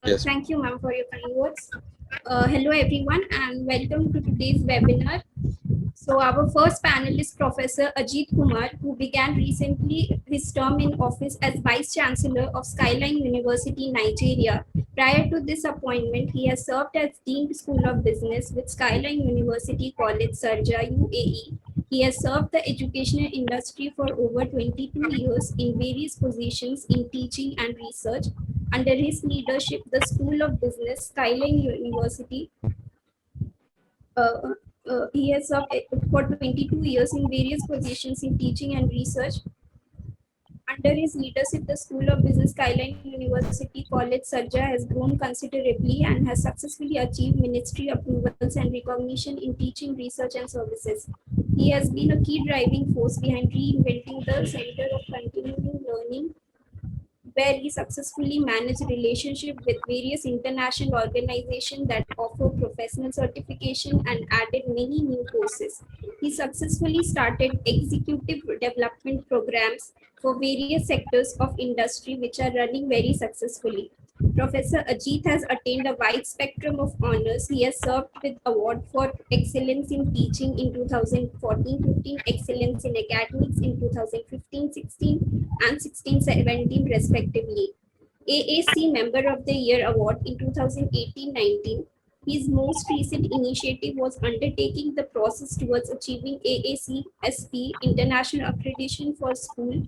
Yes. Thank you, ma'am, for your kind words. Hello, everyone, and welcome to today's webinar. So, our first panelist, Professor Ajit Kumar, who began recently his term in office as Vice Chancellor of Skyline University, Nigeria. Prior to this appointment, he has served as Dean School of Business with Skyline University College, Sharjah, UAE. He has served the educational industry for over 22 years in various positions in teaching and research. Under his leadership, the School of Business, Skyline University, uh, he has served for 22 years in various positions in teaching and research. Under his leadership, the School of Business Skyline University College Sharjah has grown considerably and has successfully achieved ministry approvals and recognition in teaching, research, and services. He has been a key driving force behind reinventing the Center of Continuing Learning, where he successfully managed relationship with various international organizations that offer professional certification and added many new courses. He successfully started executive development programs for various sectors of industry which are running very successfully. Professor Ajit has attained a wide spectrum of honors. He has served with award for excellence in teaching in 2014-15, excellence in academics in 2015-16, and 16-17 respectively. AAC Member of the Year Award in 2018-19. His most recent initiative was undertaking the process towards achieving AAC SP International Accreditation for School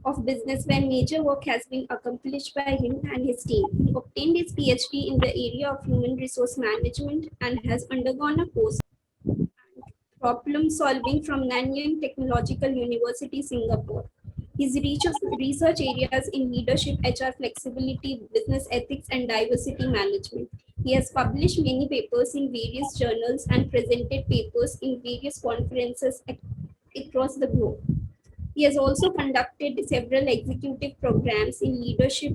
of Business, where major work has been accomplished by him and his team. He obtained his PhD in the area of human resource management and has undergone a course problem solving from Nanyang Technological University, Singapore. His research areas in leadership, HR flexibility, business ethics, and diversity management. He has published many papers in various journals and presented papers in various conferences across the globe. He has also conducted several executive programs in leadership,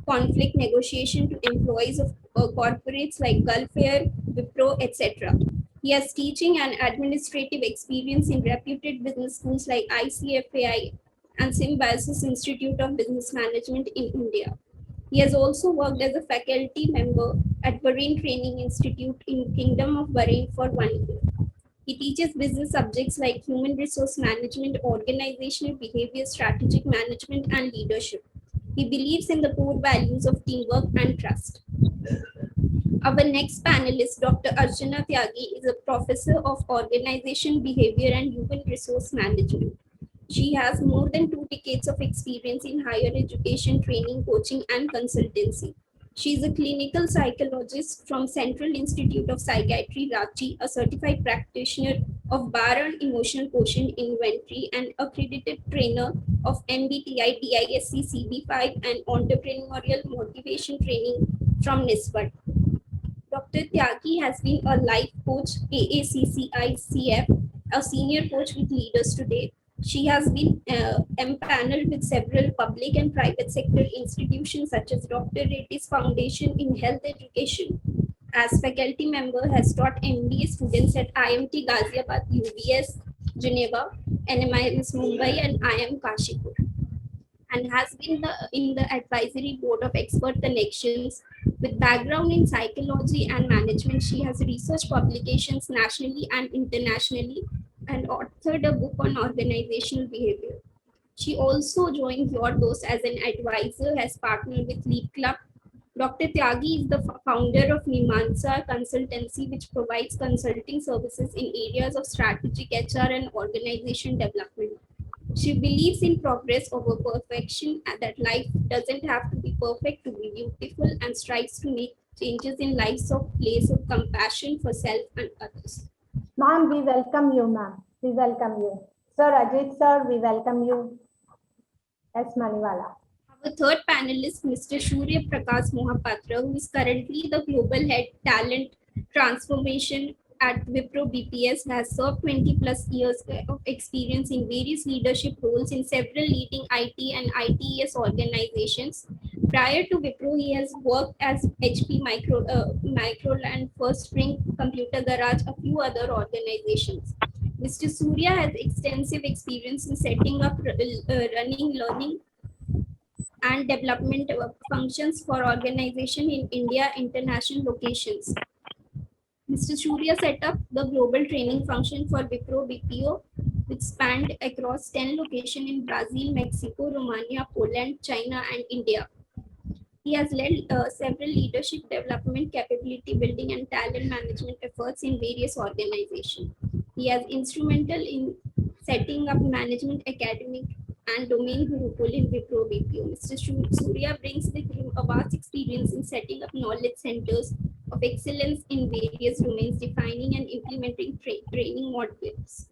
conflict negotiation to employees of corporates like Gulf Air, Wipro, etc. He has teaching and administrative experience in reputed business schools like ICFAI and Symbiosis Institute of Business Management in India. He has also worked as a faculty member at Bahrain Training Institute in Kingdom of Bahrain for 1 year. He teaches business subjects like human resource management, organizational behavior, strategic management, and leadership. He believes in the core values of teamwork and trust. Our next panelist, Dr. Archana Tyagi, is a professor of organization behavior and human resource management. She has more than 2 decades of experience in higher education, training, coaching, and consultancy. She is a clinical psychologist from Central Institute of Psychiatry, Ranchi, a certified practitioner of bar and emotional quotient inventory, and accredited trainer of MBTI, DISC, CB5, and entrepreneurial motivation training from NISPAT. Dr. Tyagi has been a life coach, AACCICF, a senior coach with Leaders Today. She has been empaneled with several public and private sector institutions such as Dr. Reddy's Foundation in Health Education. As faculty member, has taught MBA students at IMT Ghaziabad, UBS, Geneva, NMIS Mumbai, and IM Kashipur, and has been in the advisory board of expert connections. With background in psychology and management, she has research publications nationally and internationally and authored a book on organizational behavior. She also joined Your Dose as an advisor, has partnered with Lead Club. Dr. Tyagi is the founder of Mimansa Consultancy, which provides consulting services in areas of strategic HR and organization development. She believes in progress over perfection and that life doesn't have to be perfect to be beautiful, and strives to make changes in lives of place of compassion for self and others. Ma'am, we welcome you, ma'am. We welcome you. Sir Ajit, sir, we welcome you. S. Maniwala. Our third panelist, Mr. Shurya Prakash Mohapatra, who is currently the Global Head Talent Transformation at Wipro BPS, has served 20 plus years of experience in various leadership roles in several leading IT and ITES organizations. Prior to Wipro, he has worked as HP Microland, First Spring Computer Garage, a few other organizations. Mr. Surya has extensive experience in setting up, running, learning and development functions for organization in India international locations. Mr. Surya set up the global training function for Wipro BPO, which spanned across 10 locations in Brazil, Mexico, Romania, Poland, China, and India. He has led several leadership development, capability building, and talent management efforts in various organizations. He is instrumental in setting up management academic and domain Gurukul in Wipro BPO. Mr. Surya brings with him a vast experience in setting up knowledge centers of excellence in various domains, defining and implementing training modules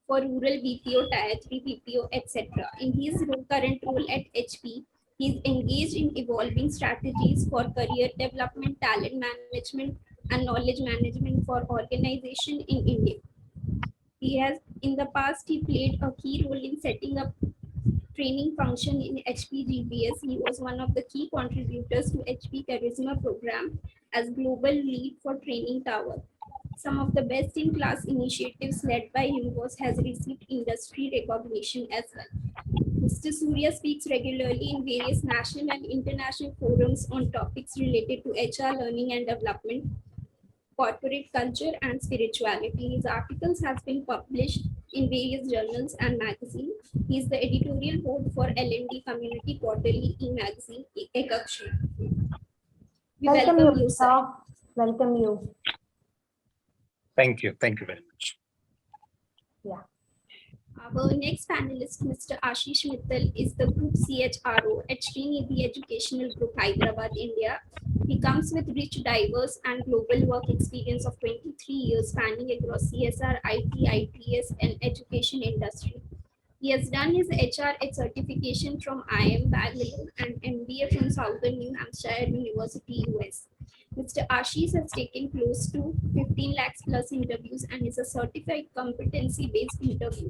for rural BPO, Tier 3 BPO, etc. In his current role at HP, he is engaged in evolving strategies for career development, talent management, and knowledge management for organization in India. He has, in the past, he played a key role in setting up training function in HP GBS. He was one of the key contributors to HP Charisma program as global lead for Training Tower. Some of the best in class initiatives led by him has received industry recognition as well. Mr. Surya speaks regularly in various national and international forums on topics related to HR learning and development, corporate culture, and spirituality. His articles have been published in various journals and magazines. He is the editorial board for L&D Community Quarterly e-magazine, Ekaksha. We welcome you, sir. Welcome you. Thank you. Thank you very much. Yeah. Our next panelist, Mr. Ashish Mittal, is the Group CHRO at Srinidhi Educational Group, Hyderabad, India. He comes with rich, diverse, and global work experience of 23 years spanning across CSR, IT, ITS, and education industry. He has done his HRH certification from IIM Bangalore and MBA from Southern New Hampshire University, US. Mr. Ashish has taken close to 15 lakhs plus interviews and is a certified competency-based interview.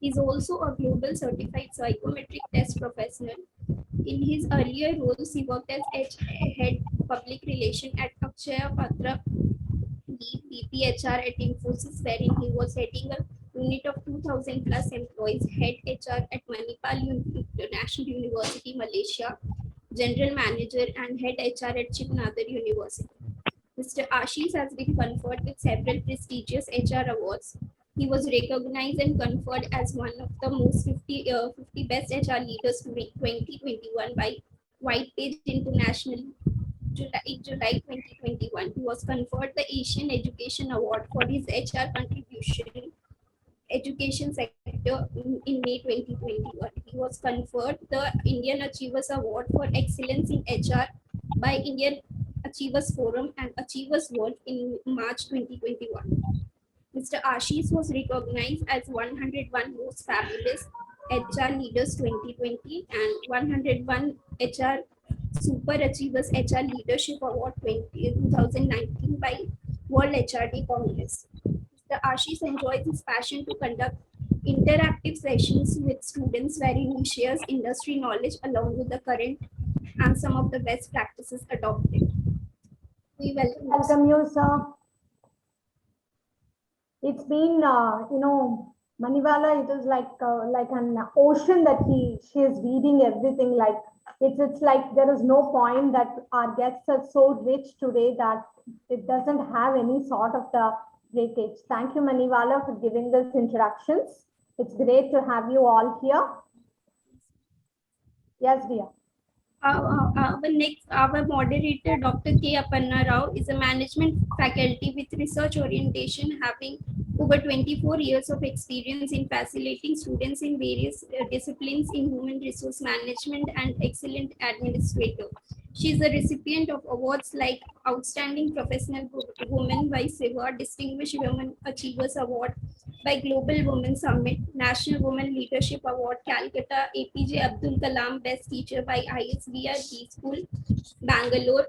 He is also a global certified psychometric test professional. In his earlier roles, he worked as head public relation at Akshaya Patra BPHR at Infosys, wherein he was heading a unit of 2,000 plus employees, head HR at Manipal International University, Malaysia, general manager and head HR at Chipnadar University. Mr. Ashish has been conferred with several prestigious HR awards. He was recognized and conferred as one of the most 50 best HR leaders 2021 by White Page International in July 2021. He was conferred the Asian Education Award for his HR contribution education sector in May 2021. He was conferred the Indian Achievers Award for Excellence in HR by Indian Achievers Forum and Achievers World in March 2021. Mr. Ashish was recognized as 101 Most Fabulous HR Leaders 2020 and 101 HR Super Achievers HR Leadership Award 2019 by World HRD Congress. Mr. Ashish enjoys his passion to conduct interactive sessions with students wherein he shares industry knowledge along with the current and some of the best practices adopted. We welcome you, sir. It's been, Manivala, it is like an ocean that she is reading everything. Like it's like there is no point that our guests are so rich today that it doesn't have any sort of the breakage. Thank you, Manivala, for giving this introductions. It's great to have you all here. Yes, dear. Our moderator, Dr. K. Aparna Rao, is a management faculty with research orientation, having over 24 years of experience in facilitating students in various disciplines in human resource management and excellent administrator. She is a recipient of awards like Outstanding Professional Woman by SIVA, Distinguished Women Achievers Award by Global Women Summit, National Women Leadership Award, Calcutta, APJ Abdul Kalam Best Teacher by ISBR B School, Bangalore.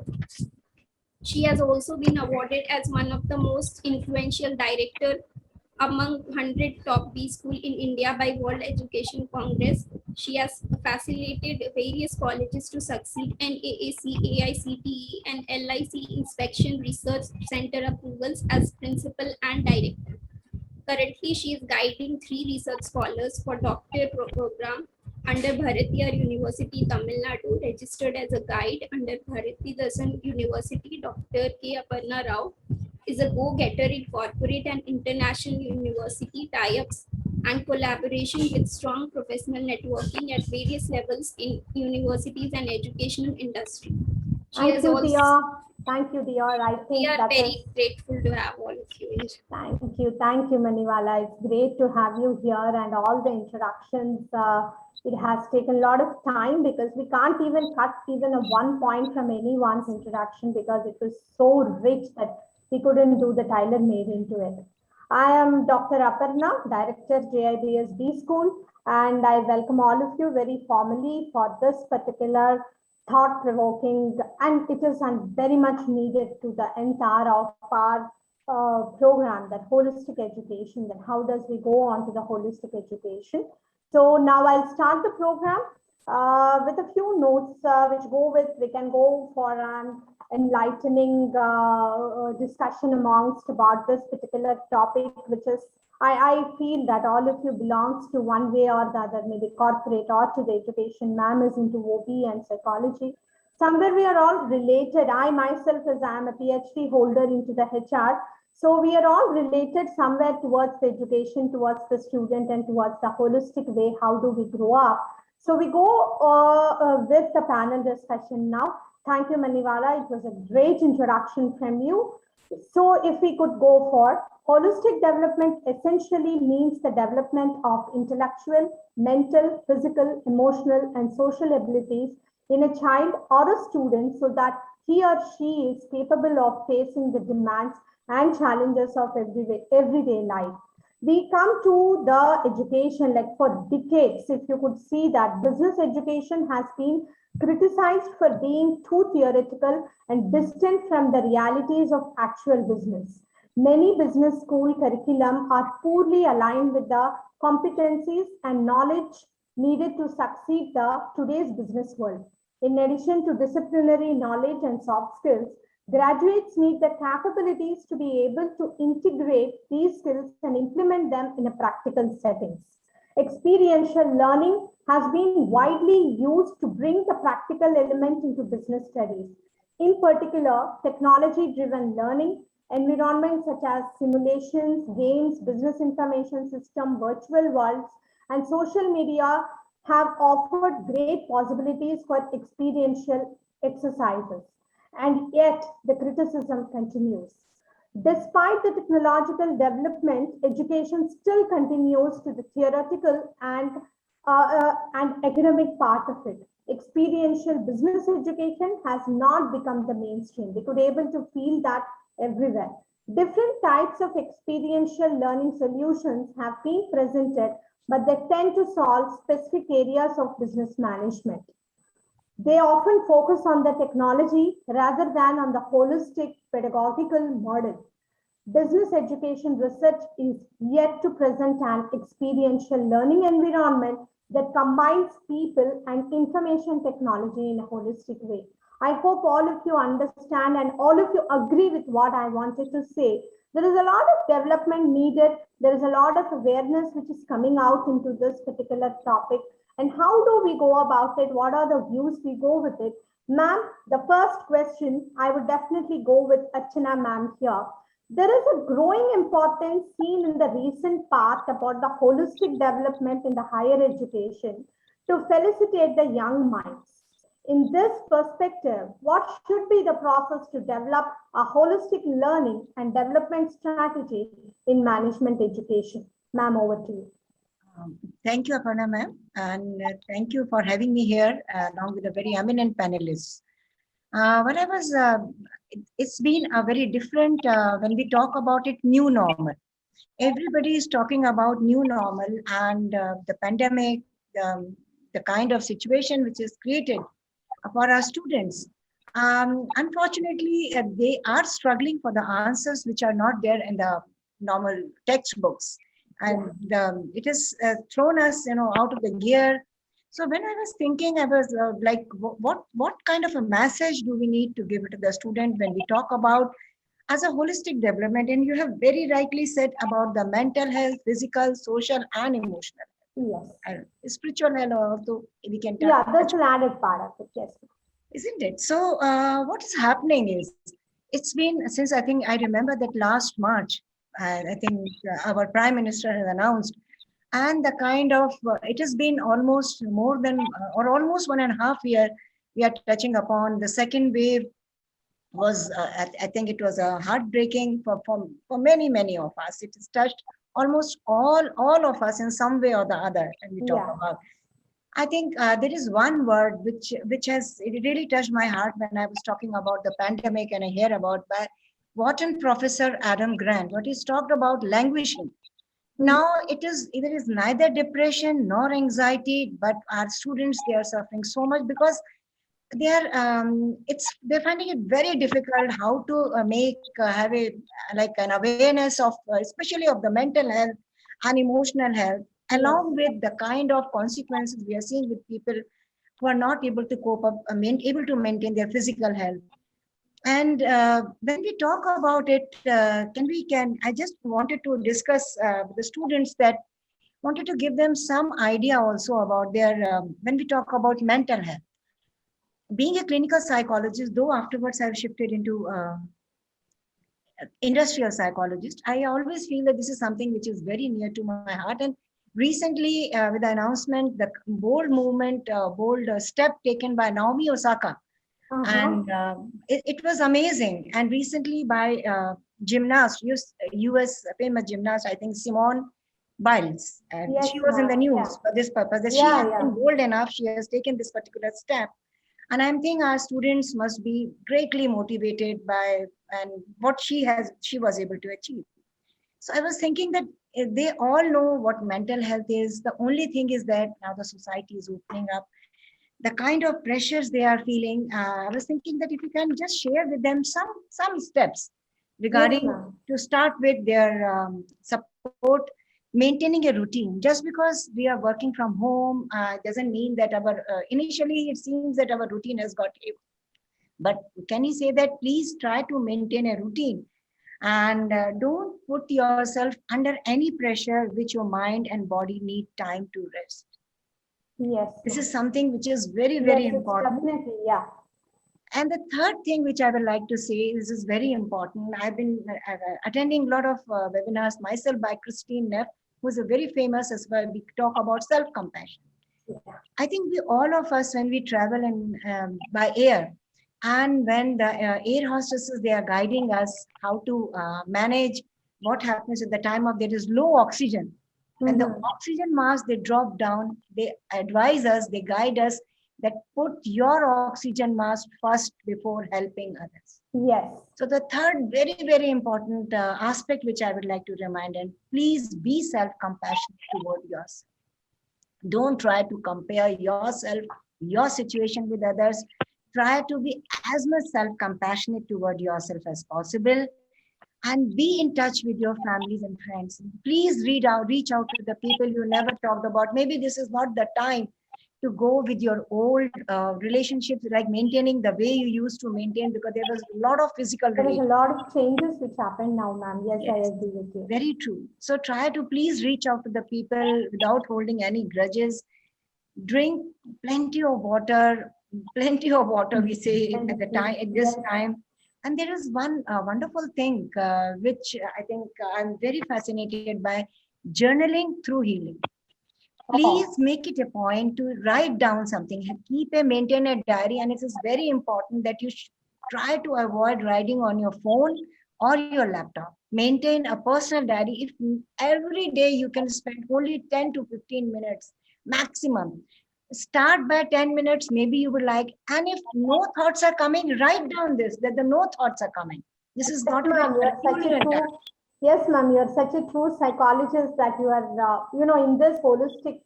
She has also been awarded as one of the most influential director among 100 top B school in India by World Education Congress. She has facilitated various colleges to succeed NAAC, AICTE, and LIC inspection research center approvals as principal and director. Currently, she is guiding 3 research scholars for doctorate program under Bharatiyar University, Tamil Nadu, registered as a guide under Bharati Dasan University. Dr. K. Aparna Rao is a go-getter in corporate and international university tie-ups and collaboration with strong professional networking at various levels in universities and educational industry. She Thank has you, also, dear. Thank you, dear. I we think are that is. very grateful to have all of you. Thank you, Manivala. It's great to have you here and all the introductions. It has taken a lot of time because we can't even cut even a one point from anyone's introduction because it was so rich that we couldn't do the tailor-made into it. I am Dr. Aparna, Director, JIBS B School, and I welcome all of you very formally for this particular thought-provoking, and it is very much needed to the entire of our program, that holistic education, then how does we go on to the holistic education. So now I'll start the program with a few notes which go with, we can go for an enlightening discussion amongst about this particular topic, which is, I feel that all of you belongs to one way or the other, maybe corporate or to the education. Ma'am is into OB and psychology. Somewhere we are all related. I myself, as I am a PhD holder into the HR, so we are all related somewhere towards the education, towards the student, and towards the holistic way, how do we grow up. So we go with the panel discussion now. Thank you, Manivala. It was a great introduction from you. So if we could go for holistic development, essentially means the development of intellectual, mental, physical, emotional, and social abilities in a child or a student so that he or she is capable of facing the demands and challenges of everyday life. We come to the education, like for decades, if you could see that business education has been criticized for being too theoretical and distant from the realities of actual business. Many business school curriculum are poorly aligned with the competencies and knowledge needed to succeed today's business world. In addition to disciplinary knowledge and soft skills, graduates need the capabilities to be able to integrate these skills and implement them in a practical settings. Experiential learning has been widely used to bring the practical element into business studies. In particular, technology-driven learning, environments such as simulations, games, business information system, virtual worlds, and social media have offered great possibilities for experiential exercises. And yet the criticism continues. Despite the technological development, education still continues to the theoretical and academic part of it. Experiential business education has not become the mainstream. We could able to feel that everywhere. Different types of experiential learning solutions have been presented, but they tend to solve specific areas of business management. They often focus on the technology rather than on the holistic pedagogical model. Business education research is yet to present an experiential learning environment that combines people and information technology in a holistic way. I hope all of you understand and all of you agree with what I wanted to say. There is a lot of development needed. There is a lot of awareness which is coming out into this particular topic. And how do we go about it? What are the views we go with it? Ma'am, the first question, I would definitely go with Archana ma'am here. There is a growing importance seen in the recent past about the holistic development in the higher education to felicitate the young minds. In this perspective, what should be the process to develop a holistic learning and development strategy in management education? Ma'am, over to you. Thank you, Aparna ma'am, and thank you for having me here along with a very eminent panelists. It's been a very different, when we talk about it, new normal. Everybody is talking about new normal and the pandemic, the kind of situation which is created for our students. Unfortunately, they are struggling for the answers which are not there in the normal textbooks. And it has thrown us, out of the gear. So when I was thinking, I was like, what kind of a message do we need to give it to the student when we talk about as a holistic development? And you have very rightly said about the mental health, physical, social, and emotional. Yes. Spiritual health also we can Yeah, touch, that's an added part of it. Yes. isn't it? So what is happening is, it's been since, I think I remember that last March, I think our Prime Minister has announced, and the kind of it has been almost more than or almost 1.5 year we are touching upon. The second wave was I think it was a heartbreaking for many of us. It has touched almost all of us in some way or the other. And we talk Yeah. about, I think there is one word which has, it really touched my heart when I was talking about the pandemic, and I hear about by Wharton professor Adam Grant, what he's talked about languishing. Now it is neither depression nor anxiety, but our students, they are suffering so much because they're finding it very difficult how to make have a like an awareness of especially of the mental health and emotional health, along with the kind of consequences we are seeing with people who are not able to cope up, able to maintain their physical health. And when we talk about it, I just wanted to discuss with the students that wanted to give them some idea also about their, when we talk about mental health. Being a clinical psychologist, though afterwards I've shifted into industrial psychologist, I always feel that this is something which is very near to my heart. And recently, with the announcement, the bold step taken by Naomi Osaka, and it was amazing. And recently by gymnast, US famous gymnast, I think Simone Biles, and Yes, she was in the ma'am. news Yeah. for this purpose, that she Yeah, has yeah. been bold enough, she has taken this particular step. And I'm thinking our students must be greatly motivated by and what she was able to achieve. So I was thinking that they all know what mental health is. The only thing is that now the society is opening up, the kind of pressures they are feeling. I was thinking that if you can just share with them some steps Yes, regarding, ma'am. to start with their support, maintaining a routine. Just because we are working from home doesn't mean that our initially it seems that our routine has got, but can you say that please try to maintain a routine, and don't put yourself under any pressure which your mind and body need time to rest. Yes, This is ma'am. something which is very, Yes, very it's important. definitely, yeah. And the third thing which I would like to say, this is very important. I've been attending a lot of webinars myself by Christine Neff, who's a very famous as well. We talk about self-compassion. I think we all of us, when we travel in by air, and when the air hostesses, they are guiding us how to manage what happens at the time of there is low oxygen. And the oxygen mask, they drop down, they advise us, they guide us that put your oxygen mask first before helping others. Yes. So the third very, very important aspect which I would like to remind, and please be self-compassionate toward yourself. Don't try to compare yourself, your situation with others. Try to be as much self-compassionate toward yourself as possible, and be in touch with your families and friends. Please reach out to the people you never talked about. Maybe this is not the time to go with your old relationships, like maintaining the way you used to maintain, because there was a lot of physical There is a relations. lot of changes which happen now, ma'am. Yes, I Yes, agree with you. very true. So try to please reach out to the people without holding any grudges. Drink plenty of water, we say at the time, at this Yes. time. And there is one wonderful thing which I think I'm very fascinated by: journaling through healing. Please make it a point to write down something, maintain a diary. And it is very important that you try to avoid writing on your phone or your laptop. Maintain a personal diary. If every day you can spend only 10 to 15 minutes maximum, start by 10 minutes, maybe you would like. And if no thoughts are coming, write down this, that the no thoughts are coming. This is Yes, not ma'am, going you to are such fuel your a entire. true, yes, ma'am, you are such a true psychologist that you are, in this holistic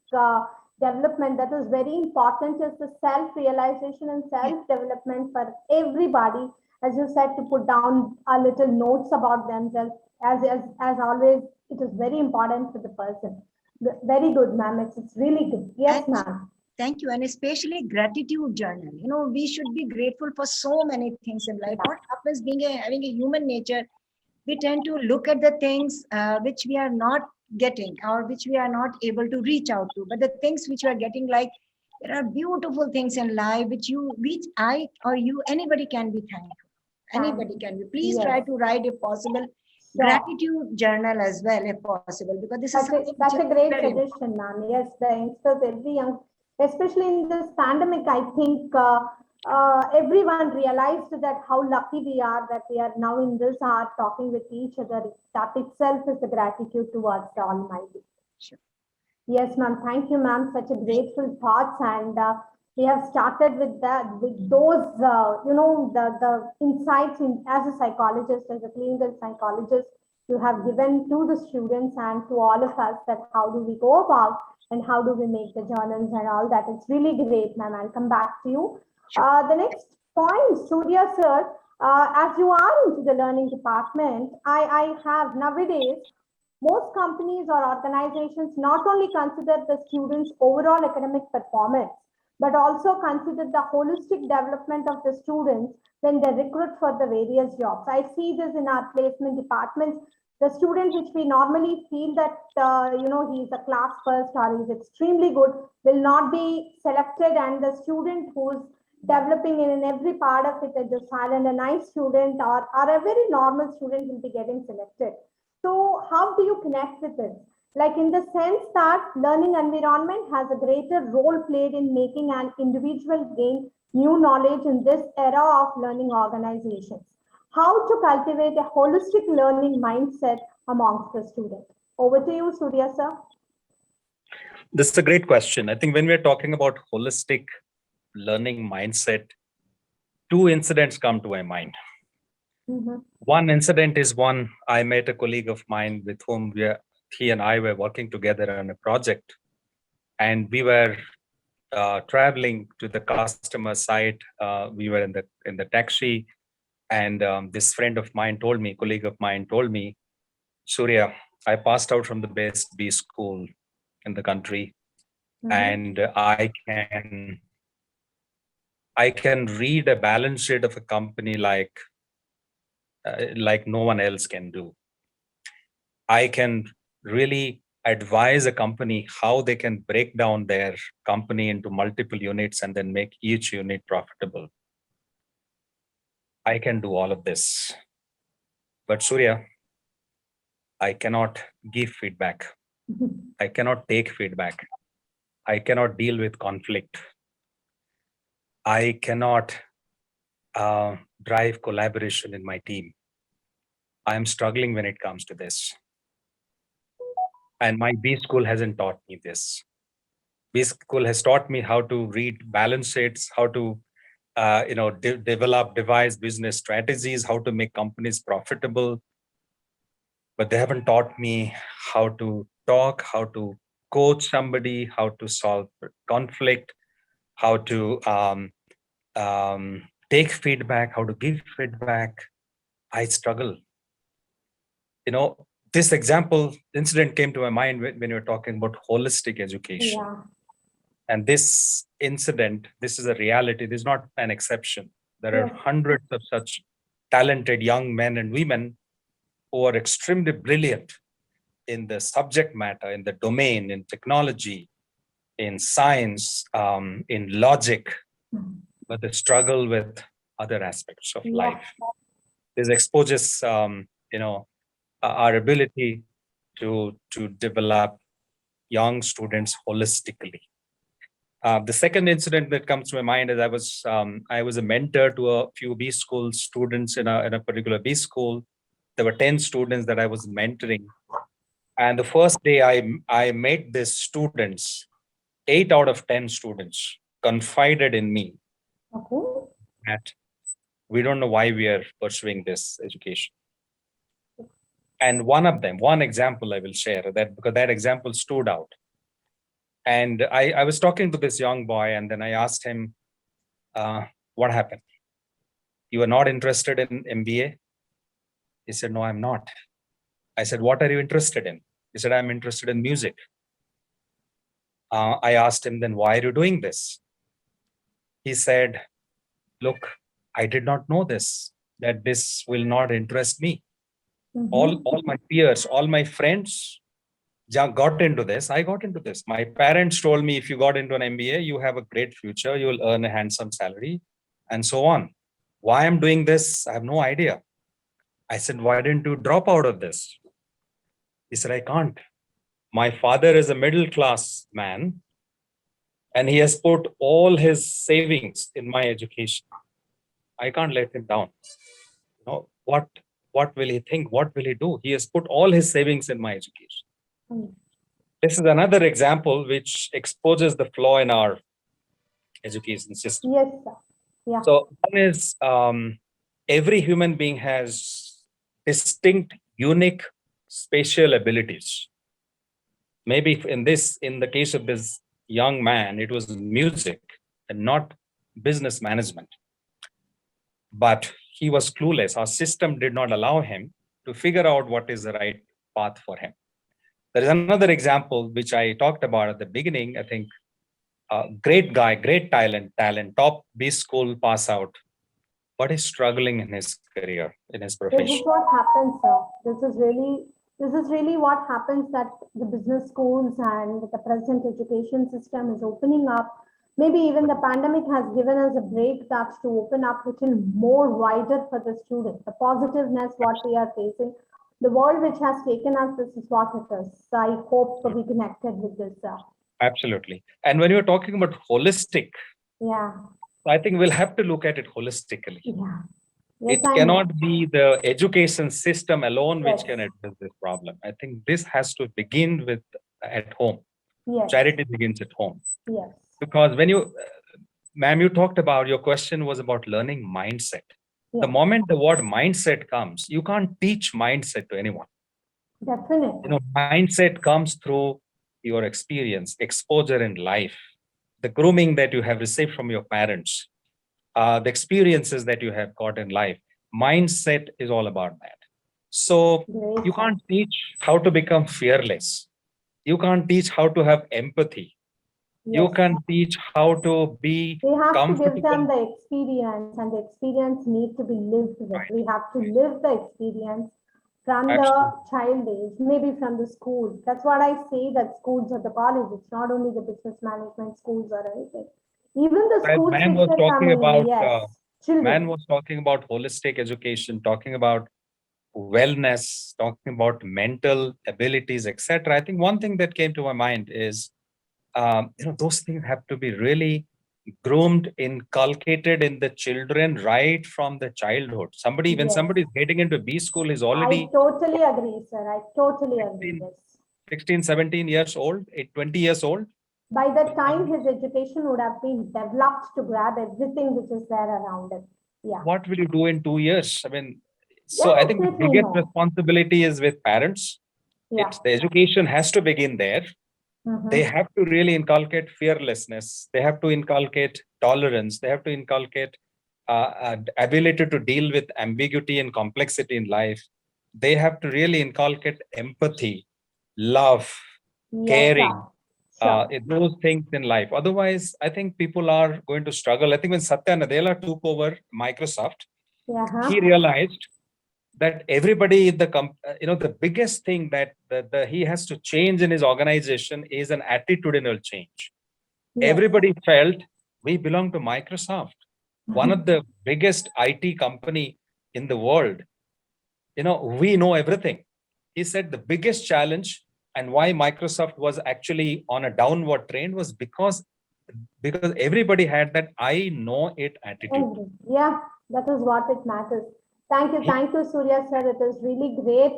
development that is very important is the self-realization and self-development for everybody. As you said, to put down a little notes about themselves. As always, it is very important for the person. Very good, ma'am. It's really good. Yes, And ma'am. thank you. And especially gratitude journal. We should be grateful for so many things in life. What happens, having a human nature, we tend to look at the things which we are not getting or which we are not able to reach out to. But the things which we are getting, like there are beautiful things in life which I or you, anybody can be thankful. Anybody can be. Please try Yes. to write, if possible, Sure. gratitude journal as well, if possible, because this is something which That's is a great very important. suggestion, ma'am. Yes, the youngsters, every young, especially in this pandemic, I think everyone realized that how lucky we are that we are now in this hour talking with each other. That itself is a gratitude towards the Almighty. Sure. Yes, ma'am. Thank you, ma'am. Such a grateful thoughts, and we have started with that, with those, the insights in as a psychologist, as a clinical psychologist, you have given to the students and to all of us that how do we go about and how do we make the journals and all that. It's really great, ma'am. I'll come back to you. Sure. The next point, Surya sir, as you are into the learning department, I have nowadays most companies or organizations not only consider the students' overall academic performance, but also consider the holistic development of the students when they recruit for the various jobs. I see this in our placement departments. The student which we normally feel that, he's a class first or he's extremely good will not be selected, and the student who's developing in every part of it as a silent, a nice student or a very normal student will be getting selected. So how do you connect with it? Like in the sense that learning environment has a greater role played in making an individual gain new knowledge in this era of learning organizations. How to cultivate a holistic learning mindset amongst the student? Over to you, Surya sir. This is a great question. I think when we're talking about holistic learning mindset, two incidents come to my mind. Mhm. One incident is one I met a colleague of mine with whom he and I were working together on a project, and we were traveling to the customer site. We were in the taxi, and this friend of mine told me, colleague of mine told me, Surya, I passed out from the best B school in the country, Mhm. and I can read a balance sheet of a company like no one else can do. I can really advise a company how they can break down their company into multiple units and then make each unit profitable. I can do all of this. But Surya, I cannot give feedback. I cannot take feedback. I cannot deal with conflict. I cannot drive collaboration in my team. I am struggling when it comes to this. And my B school hasn't taught me this. B school has taught me how to read balance sheets, how to develop, devise business strategies, how to make companies profitable. But they haven't taught me how to talk, how to coach somebody, how to solve conflict, how to take feedback, how to give feedback. I struggle. This incident came to my mind when you were talking about holistic education. Yeah. And this incident, this is a reality. This is not an exception. There are Yes. hundreds of such talented young men and women who are extremely brilliant in the subject matter, in the domain, in technology, in science, in logic, but they struggle with other aspects of Yeah. life. This exposes, our ability to develop young students holistically. The second incident that comes to my mind is I was a mentor to a few B school students in a particular B school. There were 10 students that I was mentoring. And the first day I met these students, 8 out of 10 students confided in me Okay. that we don't know why we are pursuing this education. And one example I will share that because that example stood out. And I was talking to this young boy, and then I asked him, what happened? You are not interested in MBA? He said, no, I'm not. I said, what are you interested in? He said, I'm interested in music. I asked him, then why are you doing this? He said, look, I did not know that this will not interest me. Mhm. All my peers, all my friends, got into this. I got into this. My parents told me, if you got into an MBA, you have a great future, you'll earn a handsome salary, and so on. Why I'm doing this, I have no idea. I said, why didn't you drop out of this? He said, I can't. My father is a middle class man, and he has put all his savings in my education. I can't let him down. You know, what will he think? What will he do? He has put all his savings in my education. Mm. This is another example which exposes the flaw in our education system. Yes, sir. Yeah. So one is every human being has distinct, unique spatial abilities. Maybe in the case of this young man, it was music and not business management. But he was clueless. Our system did not allow him to figure out what is the right path for him. There is another example which I talked about at the beginning. I think great guy, great talent, top B school pass out, but is struggling in his career, in his This profession. is what happens, sir. This is really what happens, that the business schools and the present education system is opening up. Maybe even the pandemic has given us a break that to open up little more wider for the student. The positiveness what we are facing, the world which has taken us, this is what it is. So I hope we connected with this. Absolutely. And when you're talking about holistic, Yeah, I think we'll have to look at it holistically. yeah. Yes, It I know. cannot be the education system alone which Yes. can address this problem. I think this has to begin with at home. Yes, Charity begins at home. yes, Because when you, ma'am, you talked about, your question was about learning mindset. yeah, The moment the word mindset comes, you can't teach mindset to anyone. definitely. Mindset comes through your experience, exposure in life, the grooming that you have received from your parents, the experiences that you have got in life. Mindset is all about that. So Great, you sir. can't teach how to become fearless. You can't teach how to have empathy. You Yes. can teach how to be We have to give them comfortable. the experience, and the experience need to be lived with. Right. We have to live the experience from Absolutely. the child age, maybe from the school. That's what I say, that schools or the college, it's not only the business management schools or anything. Even the As schools man which was are talking coming, about, yes, man children. was talking about holistic education, talking about wellness, talking about mental abilities, etc. I think one thing that came to my mind is, those things have to be really groomed, inculcated in the children right from the childhood. When Yes. somebody is getting into B school, is I already totally agree, sir. I totally agree 16, with this. 16, 17 years old, 20 years old. By that time, his education would have been developed to grab everything which is there around it. Yeah. What will you do in 2 years? I mean, so I Yeah, think the definitely biggest no. responsibility is with parents. Yeah. The education has to begin there. Mhm. They have to really inculcate fearlessness. They have to inculcate tolerance. They have to inculcate ability to deal with ambiguity and complexity in life. They have to really inculcate empathy, love, Yes, caring, sir. Sure. those things in life. Otherwise, I think people are going to struggle. I think when Satya Nadella took over Microsoft, Yeah. he realized that everybody in the the biggest thing that he has to change in his organization is an attitudinal change. Yes. Everybody felt we belong to Microsoft, one of the biggest IT company in the world. We know everything. He said the biggest challenge and why Microsoft was actually on a downward trend was because everybody had that I know it attitude. Yeah, that is what it matters. He- Thank you, Surya sir. It is really great.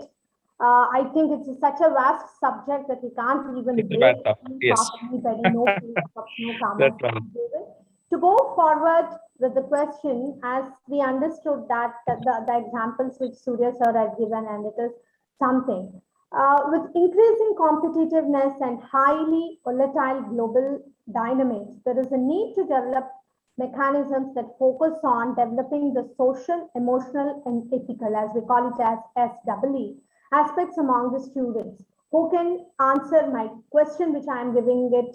I think it's such a vast subject that we can't even It's a bad break stuff. Yes, anybody, no full-stops, no that's commas. right. To go forward with the question, as we understood that the examples which Surya sir had given, and it is something. With increasing competitiveness and highly volatile global dynamics, there is a need to develop mechanisms that focus on developing the social, emotional, and ethical, as we call it as SWE, aspects among the students. Who can answer my question, which I am giving it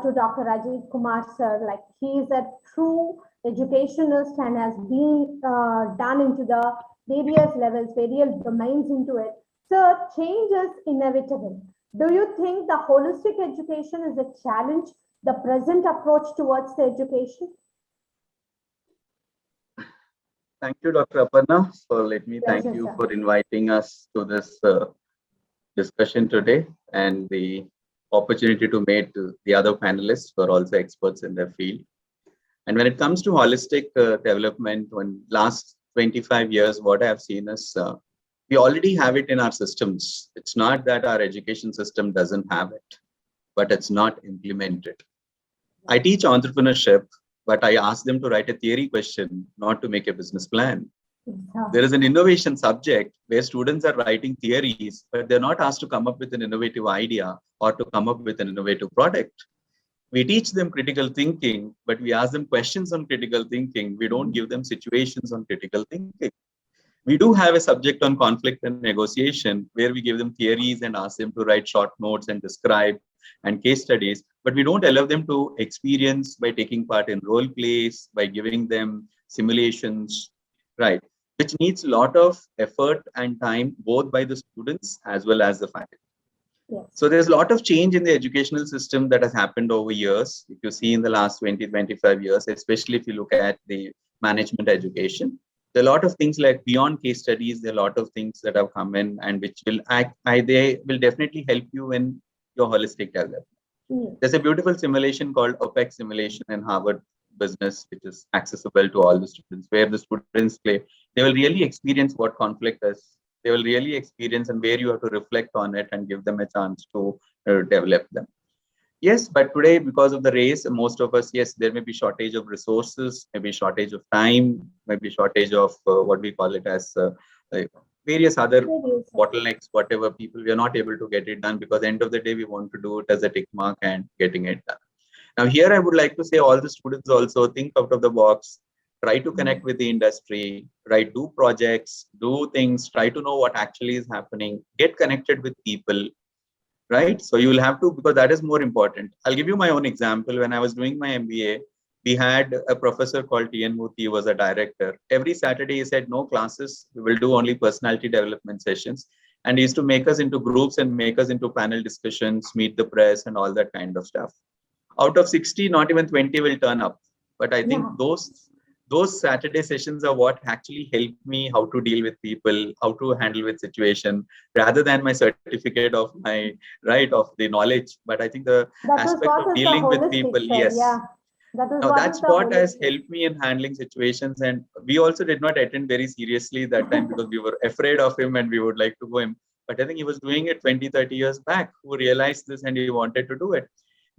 to Dr. Ajit Kumar sir? Like, he is a true educationist and has been done into the various levels, various domains into it. Sir, change is inevitable. Do you think the holistic education is a challenge, the present approach towards the education? Thank you, Dr. Aparna. So let me thank Pleasure, you sir. for inviting us to this discussion today and the opportunity to meet the other panelists who are also experts in their field. And when it comes to holistic development, in last 25 years, what I have seen is we already have it in our systems. It's not that our education system doesn't have it, but it's not implemented. I teach entrepreneurship, but I ask them to write a theory question, not to make a business plan. There is an innovation subject where students are writing theories, but they're not asked to come up with an innovative idea or to come up with an innovative product. We teach them critical thinking, but we ask them questions on critical thinking. We don't give them situations on critical thinking. We do have a subject on conflict and negotiation where we give them theories and ask them to write short notes and describe and case studies, but we don't allow them to experience by taking part in role plays, by giving them simulations, right? Which needs a lot of effort and time, both by the students as well as the faculty. Yes. So there's a lot of change in the educational system that has happened over years. If you see in the last 20, 25 years, especially if you look at the management education, there are a lot of things like beyond case studies. There are a lot of things that have come in and which will they will definitely help you in your holistic development. There's a beautiful simulation called OPEX simulation in Harvard Business, which is accessible to all the students, where the students play. They will really experience what conflict is. They will really experience and where you have to reflect on it and give them a chance to develop them. Yes, but today, because of the race, most of us, yes, there may be shortage of resources, maybe shortage of time, maybe shortage of what we call it as various other bottlenecks, whatever people, we are not able to get it done because at the end of the day, we want to do it as a tick mark and getting it done. Now, here I would like to say all the students also think out of the box, try to connect with the industry, right? Do projects, do things, try to know what actually is happening, get connected with people, right? So you will have to, because that is more important. I'll give you my own example. When I was doing my MBA, we had a professor called T.N. Murthy, he was a director. Every Saturday he said, no classes, we will do only personality development sessions. And he used to make us into groups and make us into panel discussions, meet the press and all that kind of stuff. Out of 60, not even 20 will turn up. But I think those Saturday sessions are what actually helped me how to deal with people, how to handle with situation, rather than my certificate of my of the knowledge. But I think the aspect of dealing with people, yes. Yeah. That's what has helped me in handling situations. And we also did not attend very seriously that time because we were afraid of him and we would like to go him. But I think he was doing it 20, 30 years back, who realized this and he wanted to do it.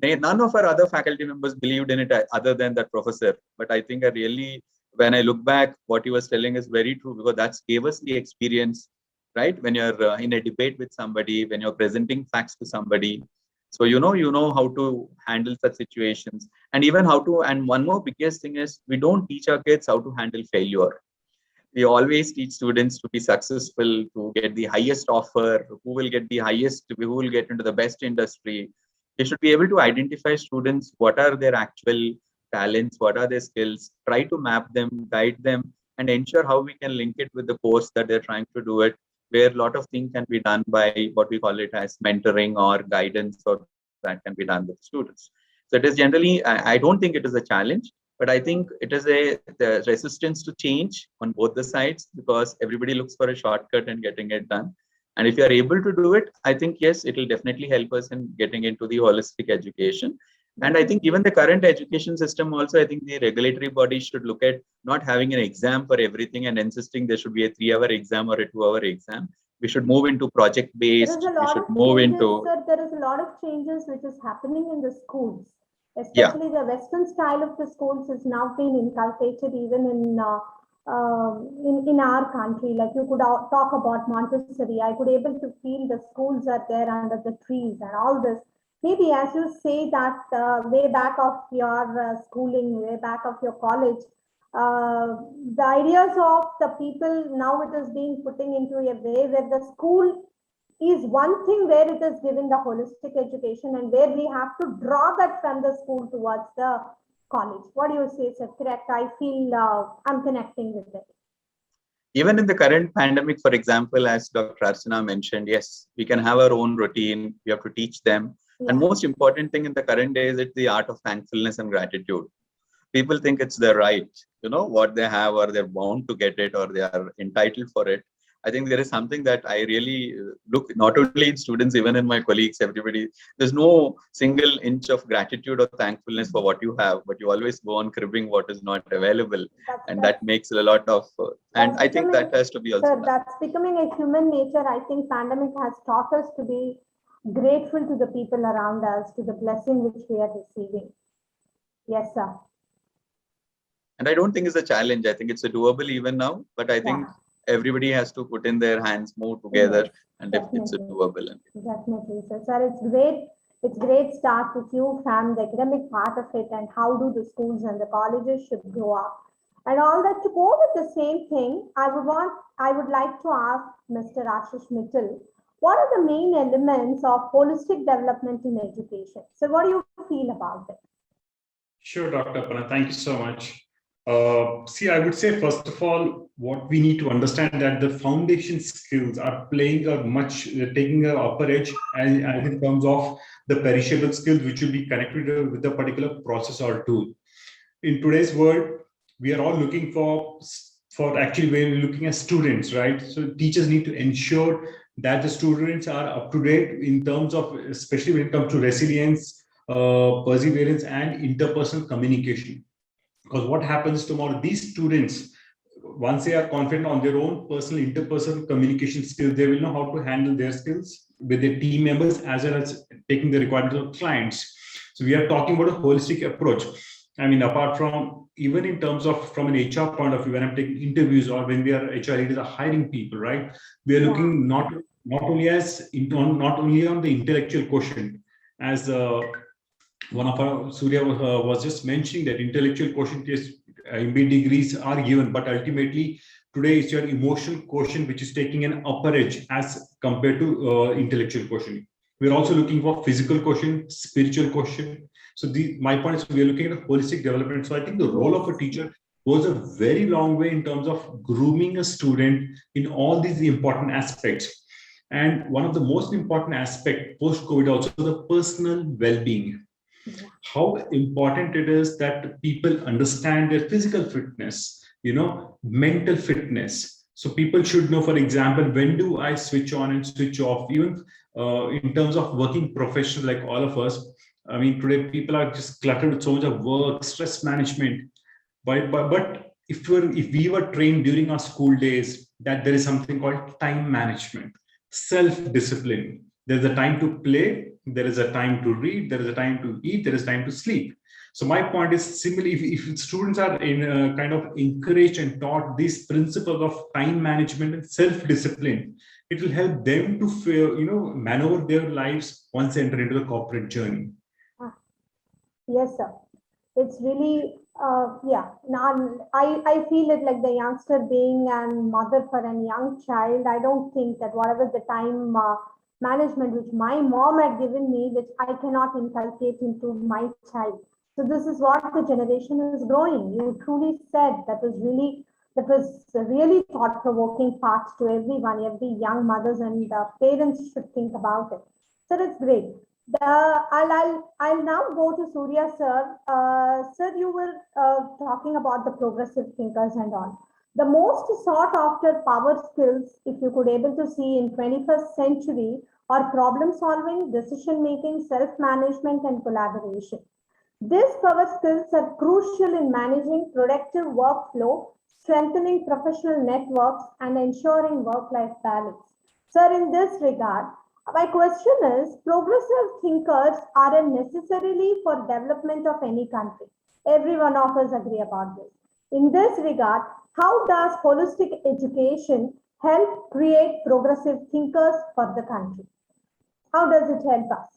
None of our other faculty members believed in it other than that professor. But I think when I look back, what he was telling is very true because that gave us the experience, right? When you're in a debate with somebody, when you're presenting facts to somebody. So, you know how to handle such situations and even how to, and one more biggest thing is we don't teach our kids how to handle failure. We always teach students to be successful, to get the highest offer, who will get the highest, who will get into the best industry. They should be able to identify students, what are their actual talents, what are their skills, try to map them, guide them, and ensure how we can link it with the course that they're trying to do it, where a lot of things can be done by what we call it as mentoring or guidance, or that can be done with students. So it is generally, I don't think it is a challenge, but I think it is the resistance to change on both the sides because everybody looks for a shortcut and getting it done. And if you are able to do it, I think, yes, it will definitely help us in getting into the holistic education. And I think even the current education system also, I think the regulatory bodies should look at not having an exam for everything and insisting there should be a 3-hour exam or a 2-hour exam. We should move into project-based. We should move into... There is a lot of changes which is happening in the schools. Especially the Western style of the schools is now being inculcated even in our country. Like you could talk about Montessori. I could able to feel the schools are there under the trees and all this. Maybe as you say that way back of your schooling, way back of your college, the ideas of the people now it is being putting into a way where the school is one thing where it is giving the holistic education and where we have to draw that from the school towards the college. What do you say, sir? Correct. I feel I'm connecting with it. even in the current pandemic, for example, as Dr. Archana mentioned, yes, we can have our own routine. We have to teach them. And Yeah. most important thing in the current days, it's the art of thankfulness and gratitude. People think it's their right, what they have, or they're bound to get it, or they are entitled for it. I think there is something that I really look, not only in students, even in my colleagues, everybody, there's no single inch of gratitude or thankfulness for what you have, but you always go on cribbing what is not available. And that makes a lot of, and That's I think that becoming- has to be also Sir, done. that's becoming a human nature. I think pandemic has taught us to be grateful to the people around us, to the blessing which we are receiving. Yes, sir. And I don't think it's a challenge. I think it's a doable even now, but I think everybody has to put in their hands more together, and if it's a Definitely. doable. Definitely, sir. Sir, it's great. It's great start with you from the academic part of it and how do the schools and the colleges should grow up. And all that, to go with the same thing, I would like to ask Mr. Ashish Mittal, what are the main elements of holistic development in education? So what do you feel about it? Sure, Dr. Panna, thank you so much. See, I would say, first of all, what we need to understand that the foundation skills are playing a much, taking an upper edge and in terms of the perishable skills, which will be connected with a particular process or tool. In today's world, we are all looking for actually, we're looking at students, right? So teachers need to ensure that the students are up to date in terms of, especially when it comes to resilience, perseverance, and interpersonal communication. Because what happens tomorrow, these students, once they are confident on their own personal interpersonal communication skills, they will know how to handle their skills with their team members as well as taking the requirements of clients. So we are talking about a holistic approach. I mean, apart from, even in terms of from an HR point of view, when I'm taking interviews or when we are HR leaders are hiring people, right? We are looking not only on the intellectual quotient, as one of our Surya was just mentioning that intellectual quotient is MBA degrees are given, but ultimately today it's your emotional quotient which is taking an upper edge as compared to intellectual quotient. We're also looking for physical quotient, spiritual quotient. So my point is we are looking at holistic development. So I think the role of a teacher goes a very long way in terms of grooming a student in all these important aspects. And one of the most important aspects post-COVID also the personal well-being. How important it is that people understand their physical fitness, mental fitness. So people should know, for example, when do I switch on and switch off, even in terms of working professionals like all of us. I mean, today people are just cluttered with so much of work, stress management. But if we were trained during our school days that there is something called time management, self-discipline. There's a time to play, there is a time to read, there is a time to eat, there is time to sleep. So my point is similarly, if students are kind of encouraged and taught these principles of time management and self-discipline, it will help them to maneuver their lives once they enter into the corporate journey. Yes, sir. It's really, Now, I feel it like the youngster being a mother for a young child. I don't think that whatever the time management which my mom had given me, which I cannot inculcate into my child. So this is what the generation is growing. You truly said that was really thought-provoking part to everyone, every young mothers and parents should think about it. So it's great. I'll now go to Surya sir. Sir, you were talking about the progressive thinkers and all. The most sought after power skills, if you could able to see in 21st century, are problem solving, decision making, self-management, and collaboration. These power skills are crucial in managing productive workflow, strengthening professional networks, and ensuring work-life balance. Sir, in this regard, my question is, progressive thinkers aren't necessarily for development of any country. Every one of us agree about this. In this regard, how does holistic education help create progressive thinkers for the country? How does it help us?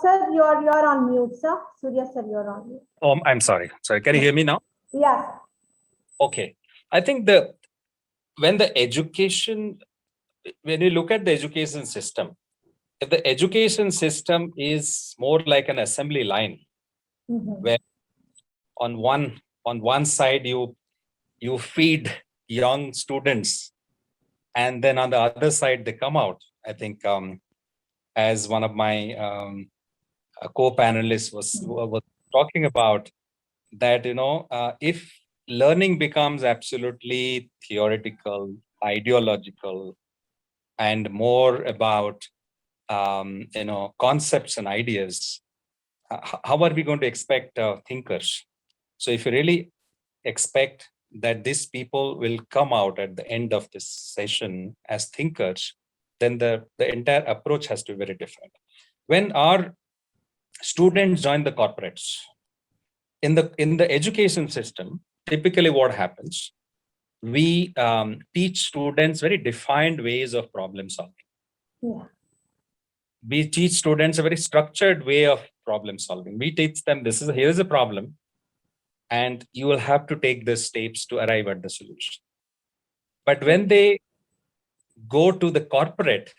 Sir, you're on mute, sir. Surya sir, you're on mute. Oh, I'm sorry. Sorry, can you hear me now? Yes. Okay. I think when you look at the education system, if the education system is more like an assembly line, where on one side you feed young students, and then on the other side they come out. I think as one of my co-panelists was talking about, that if learning becomes absolutely theoretical, ideological, and more about concepts and ideas, how are we going to expect thinkers? So if you really expect that these people will come out at the end of this session as thinkers, then the entire approach has to be very different. When our students join the corporates, in the education system, typically what happens, we teach students very defined ways of problem solving. Yeah. We teach students a very structured way of problem solving. We teach them here's a problem, and you will have to take the steps to arrive at the solution. But when they go to the corporate,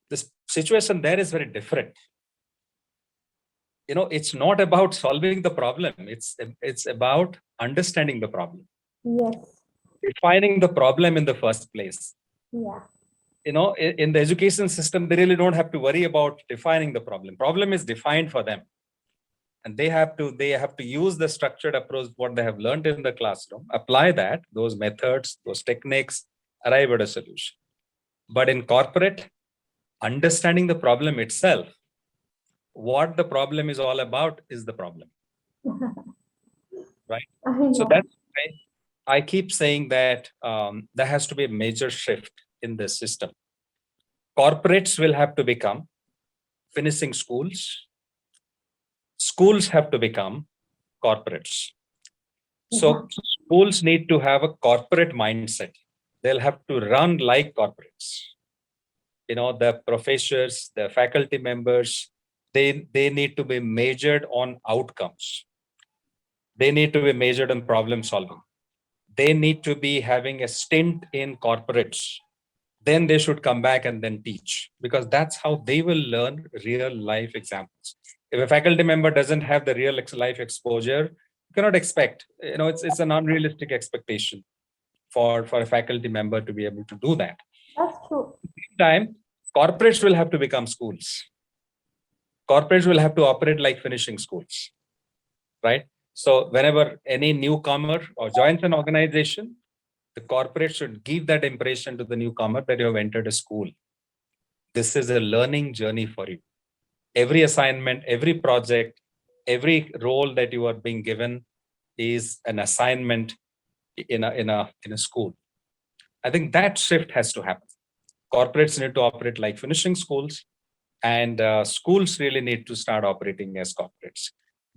the situation there is very different. It's not about solving the problem. It's about understanding the problem, Yes. defining the problem in the first place. Yeah. In the education system, they really don't have to worry about defining the problem. Problem is defined for them, and they have to use the structured approach, what they have learned in the classroom, apply those methods, those techniques, arrive at a solution. But in corporate, understanding the problem itself, what the problem is all about, is the problem. Right? I know. So that's why I keep saying that there has to be a major shift in this system. Corporates will have to become finishing schools. Schools have to become corporates. So schools need to have a corporate mindset. They'll have to run like corporates. The professors, the faculty members, they need to be measured on outcomes. They need to be measured on problem solving. They need to be having a stint in corporates. Then they should come back and then teach, because that's how they will learn real life examples. If a faculty member doesn't have the real life exposure, you cannot expect, it's an unrealistic expectation for a faculty member to be able to do that. That's true. At the same time, corporates will have to become schools. Corporates will have to operate like finishing schools, right? So whenever any newcomer or joins an organization, the corporate should give that impression to the newcomer that you have entered a school. This is a learning journey for you. Every assignment, every project, every role that you are being given is an assignment in a school. I think that shift has to happen. Corporates need to operate like finishing schools, and schools really need to start operating as corporates.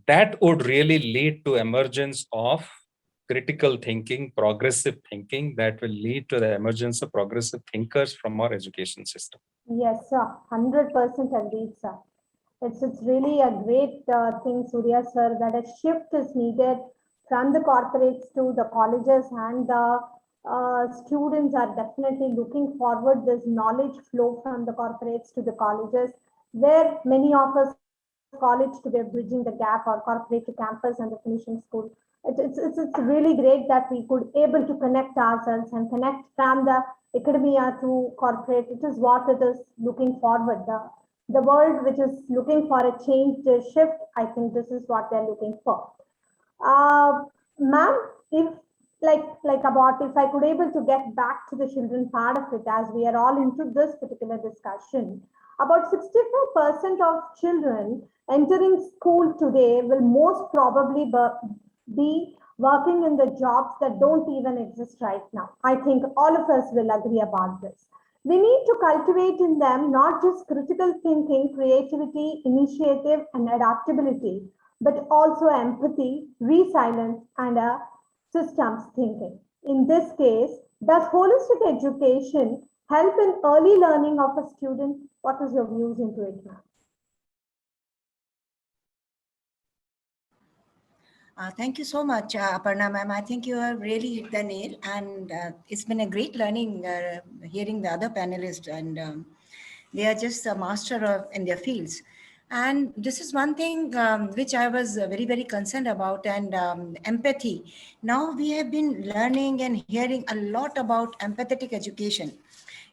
That would really lead to emergence of critical thinking, progressive thinking, that will lead to the emergence of progressive thinkers from our education system. Yes, sir. 100% agreed, sir. It's really a great thing, Surya sir, that a shift is needed from the corporates to the colleges, and the students are definitely looking forward this knowledge flow from the corporates to the colleges, where many of us call it to be bridging the gap, or corporate to campus and the finishing school. It's really great that we could able to connect ourselves and connect from the academia to corporate. It is what it is looking forward. The world which is looking for a change, a shift, I think this is what they're looking for. Ma'am, if if I could able to get back to the children part of it, as we are all into this particular discussion, about 65% of children entering school today will most probably be working in the jobs that don't even exist right now. I think all of us will agree about this. We need to cultivate in them not just critical thinking, creativity, initiative, and adaptability, but also empathy, resilience, and systems thinking. In this case, does holistic education help in early learning of a student? What is your views into it, ma'am? Thank you so much, Aparna ma'am. I think you have really hit the nail, and it's been a great learning hearing the other panelists, and they are just a master in their fields. And this is one thing which I was very, very concerned about, and empathy. Now we have been learning and hearing a lot about empathetic education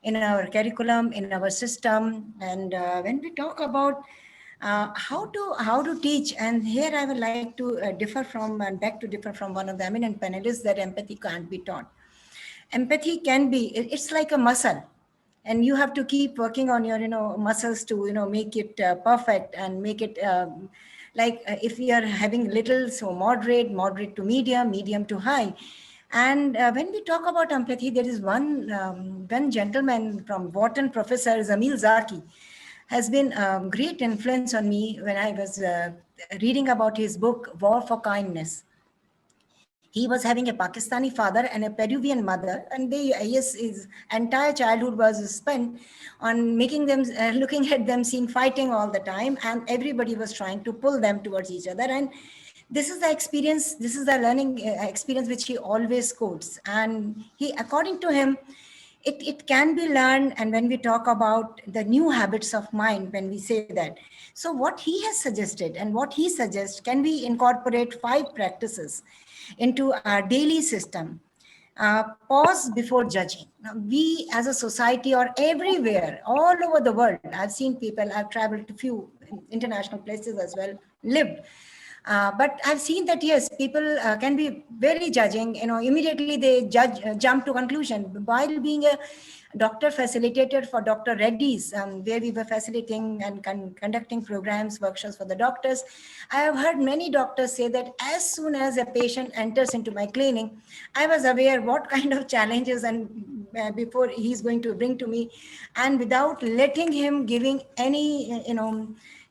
in our curriculum, in our system. And when we talk about how to teach, and here I would like to differ from and beg to differ from one of the eminent panelists that empathy can't be taught. Empathy can be, it's like a muscle, and you have to keep working on your muscles to make it perfect and make it like if we are having little, so moderate to medium to high. And when we talk about empathy, there is one gentleman from Wharton, Professor Zamil Zaki, has been a great influence on me when I was reading about his book War for Kindness. He was having a Pakistani father and a Peruvian mother, and his entire childhood was spent on making them, looking at them, seeing fighting all the time, and everybody was trying to pull them towards each other. And this is the experience, this is the learning experience which he always quotes. And he, according to him, it can be learned. And when we talk about the new habits of mind, when we say that, so what he has suggested and what he suggests, can we incorporate 5 practices into our daily system? Pause before judging. Now, we as a society or everywhere, all over the world, I've seen people, I've traveled to few international places as well, lived. But I've seen that, yes, people can be very judging, immediately they jump to conclusion. While being a doctor facilitator for Dr. Reddy's, where we were facilitating and conducting programs, workshops for the doctors, I have heard many doctors say that as soon as a patient enters into my clinic, I was aware what kind of challenges and before he's going to bring to me, and without letting him giving any,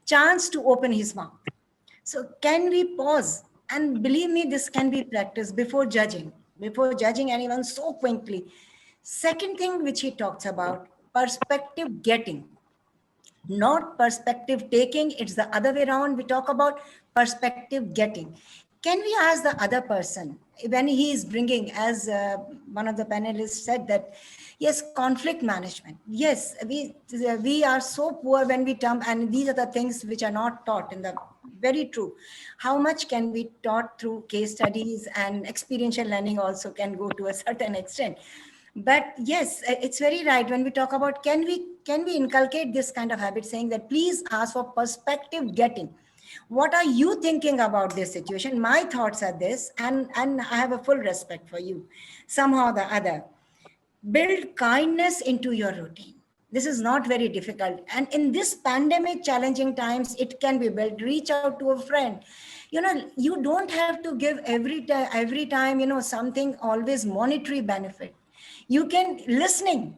chance to open his mouth. So can we pause? And believe me, this can be practiced before judging anyone so quickly. Second thing which he talks about, perspective getting, not perspective taking. It's the other way around. We talk about perspective getting. Can we ask the other person when he is bringing, as one of the panelists said, that yes, conflict management. Yes, we are so poor when we term, and these are the things which are not taught in the, very true. How much can be taught through case studies, and experiential learning also can go to a certain extent. But yes, it's very right when we talk about, can we inculcate this kind of habit, saying that please ask for perspective getting. What are you thinking about this situation? My thoughts are this, and I have a full respect for you. Somehow or the other, build kindness into your routine. This is not very difficult, and in this pandemic challenging times, it can be built. Reach out to a friend. You don't have to give every time something always monetary benefit. You can listening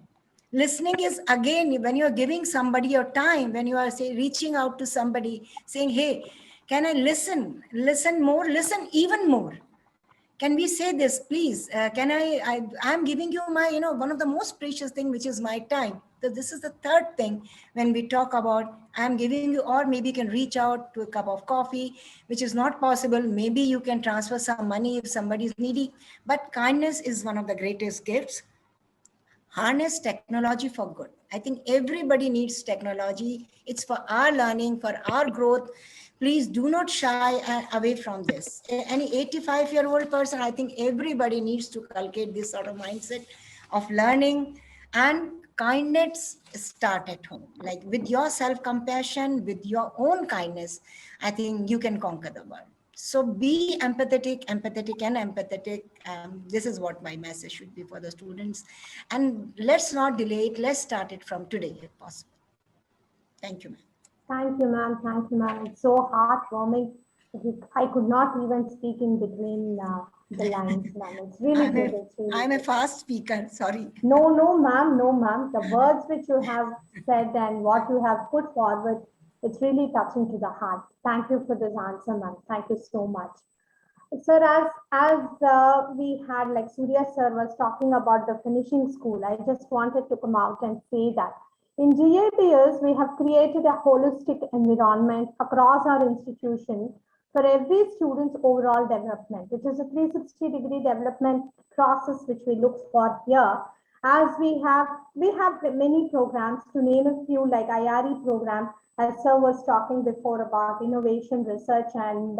is, again, when you're giving somebody your time, when you are reaching out to somebody saying, hey, can I listen more, listen even more. Can we say this, please? Can I'm giving you my, one of the most precious thing, which is my time. So this is the third thing when we talk about, I'm giving you, or maybe you can reach out to a cup of coffee, which is not possible. Maybe you can transfer some money if somebody is needy, but kindness is one of the greatest gifts. Harness technology for good. I think everybody needs technology. It's for our learning, for our growth. Please do not shy away from this. Any 85-year-old person, I think everybody needs to cultivate this sort of mindset of learning, and kindness start at home. Like with your self-compassion, with your own kindness, I think you can conquer the world. So be empathetic and empathetic. This is what my message should be for the students. And let's not delay it. Let's start it from today if possible. Thank you, ma'am. Thank you, ma'am. Thank you, ma'am. It's so heartwarming. I could not even speak in between the lines, ma'am. It's really good. It's really I'm a good. fast speaker. Sorry. No, ma'am. No, ma'am. The words which you have said and what you have put forward, it's really touching to the heart. Thank you for this answer, ma'am. Thank you so much. Sir, as we had, like Surya sir was talking about the finishing school, I just wanted to come out and say that in GAPS, we have created a holistic environment across our institution for every student's overall development, which is a 360-degree development process which we look for here. As we have many programs, to name a few, like IRE program, as Sir was talking before about innovation, research, and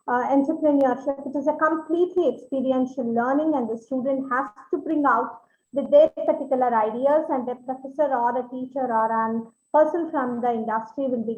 entrepreneurship. It is a completely experiential learning, and the student has to bring out with their particular ideas, and a professor or a teacher or a person from the industry will be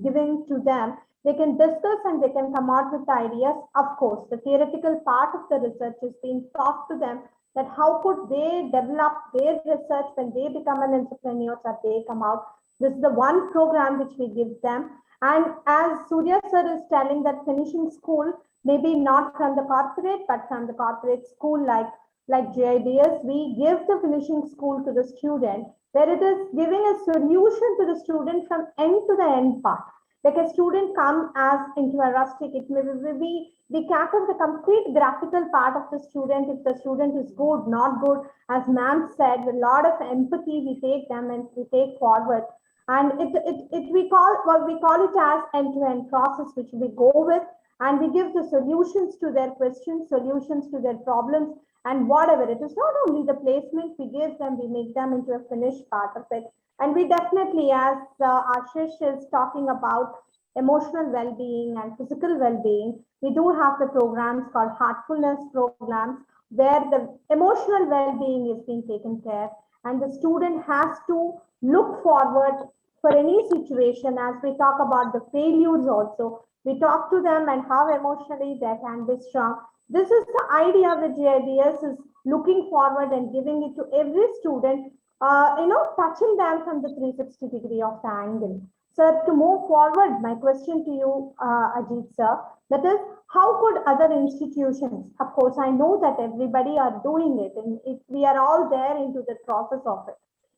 given to them. They can discuss and they can come out with ideas. Of course, the theoretical part of the research is being taught to them, that how could they develop their research when they become an entrepreneur or they come out. This is the one program which we give them. And as Surya sir is telling, that finishing school, maybe not from the corporate, but from the corporate school like JIDS, we give the finishing school to the student, where it is giving a solution to the student from end to the end part. Like a student come as into a rustic, it may be, we cater the complete graphical part of the student. If the student is good, not good, as ma'am said, with a lot of empathy, we take them and we take forward. And we call it as end-to-end process, which we go with, and we give the solutions to their questions, solutions to their problems, and whatever. It is not only the placement we give them, we make them into a finished part of it. And we definitely, as Ashish is talking about emotional well-being and physical well-being, we do have the programs called heartfulness programs, where the emotional well-being is being taken care, and the student has to look forward for any situation. As we talk about the failures also, we talk to them and how emotionally they can be strong. This is the idea with JIDS, is looking forward and giving it to every student, touching them from the 360 degree of the angle. Sir, to move forward, my question to you, Ajit sir, that is, how could other institutions, of course, I know that everybody are doing it, and we are all there into the process of it.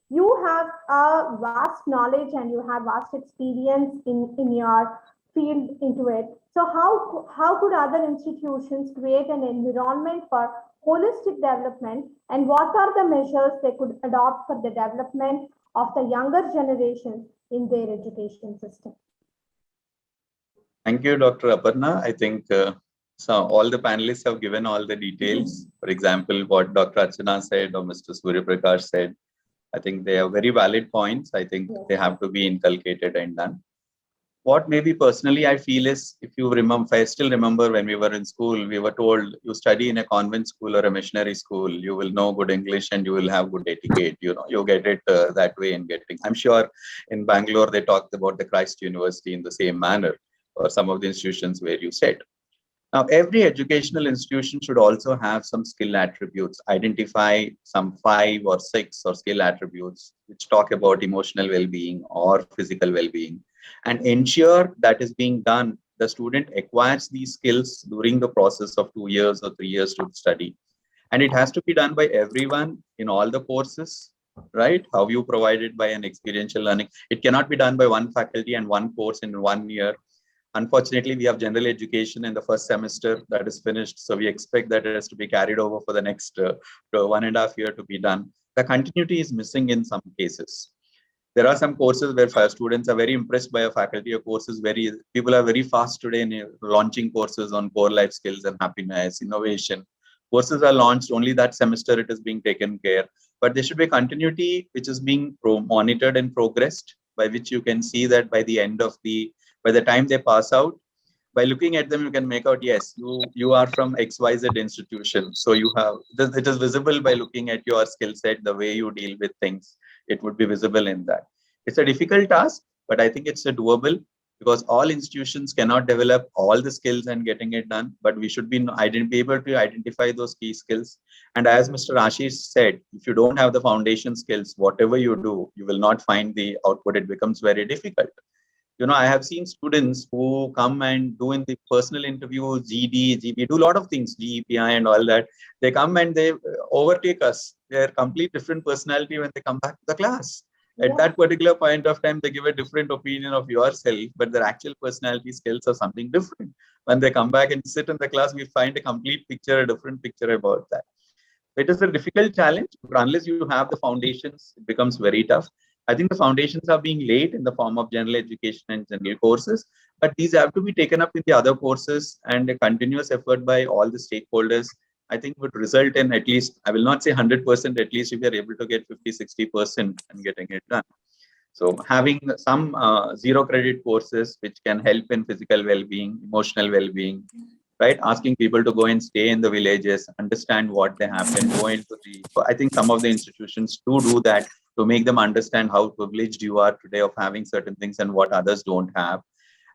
You have a vast knowledge and you have vast experience in your field into it. So how could other institutions create an environment for holistic development, and what are the measures they could adopt for the development of the younger generation in their education system? Thank you, Dr. Aparna. I think so all the panelists have given all the details. For example, what Dr. Archana said or Mr. Surya Prakash said, I think they are very valid points. I think they have to be inculcated and done. What maybe personally I feel is, if you remember, I still remember when we were in school, we were told, you study in a convent school or a missionary school, you will know good English and you will have good etiquette. You get it that way in getting. I'm sure in Bangalore, they talked about the Christ University in the same manner, or some of the institutions where you said. Now, every educational institution should also have some skill attributes, identify some 5 or 6 or skill attributes which talk about emotional well-being or physical well-being, and ensure that is being done. The student acquires these skills during the process of 2 years or 3 years to study. And it has to be done by everyone in all the courses, right? How you provide it by an experiential learning. It cannot be done by one faculty and one course in 1 year. Unfortunately, we have general education in the first semester that is finished. So we expect that it has to be carried over for the next 1.5 years to be done. The continuity is missing in some cases. There are some courses where students are very impressed by a faculty, or courses people are very fast today in launching courses on core life skills and happiness, innovation. Courses are launched only that semester, it is being taken care. But there should be continuity which is being monitored and progressed, by which you can see that by the time they pass out, by looking at them, you can make out, yes, you are from XYZ institution. So it is visible by looking at your skill set, the way you deal with things. It would be visible in that. It's a difficult task, but I think it's a doable, because all institutions cannot develop all the skills and getting it done, but we should be able to identify those key skills. And as Mr. Ashish said, if you don't have the foundation skills, whatever you do, you will not find the output. It becomes very difficult. I have seen students who come and do in the personal interview, GD, GB, do a lot of things, GEPI and all that. They come and they overtake us. They're complete different personality when they come back to the class. At that particular point of time, they give a different opinion of yourself, but their actual personality skills are something different. When they come back and sit in the class, we find a complete picture, a different picture about that. It is a difficult challenge, but unless you have the foundations, it becomes very tough. I think the foundations are being laid in the form of general education and general courses, but these have to be taken up in the other courses, and a continuous effort by all the stakeholders, I think, would result in at least, I will not say 100%, at least if we are able to get 50-60% and getting it done. So having some zero credit courses which can help in physical well-being, emotional well-being, right? Asking people to go and stay in the villages, understand what they happen, go into the, I think some of the institutions do that to make them understand how privileged you are today of having certain things and what others don't have.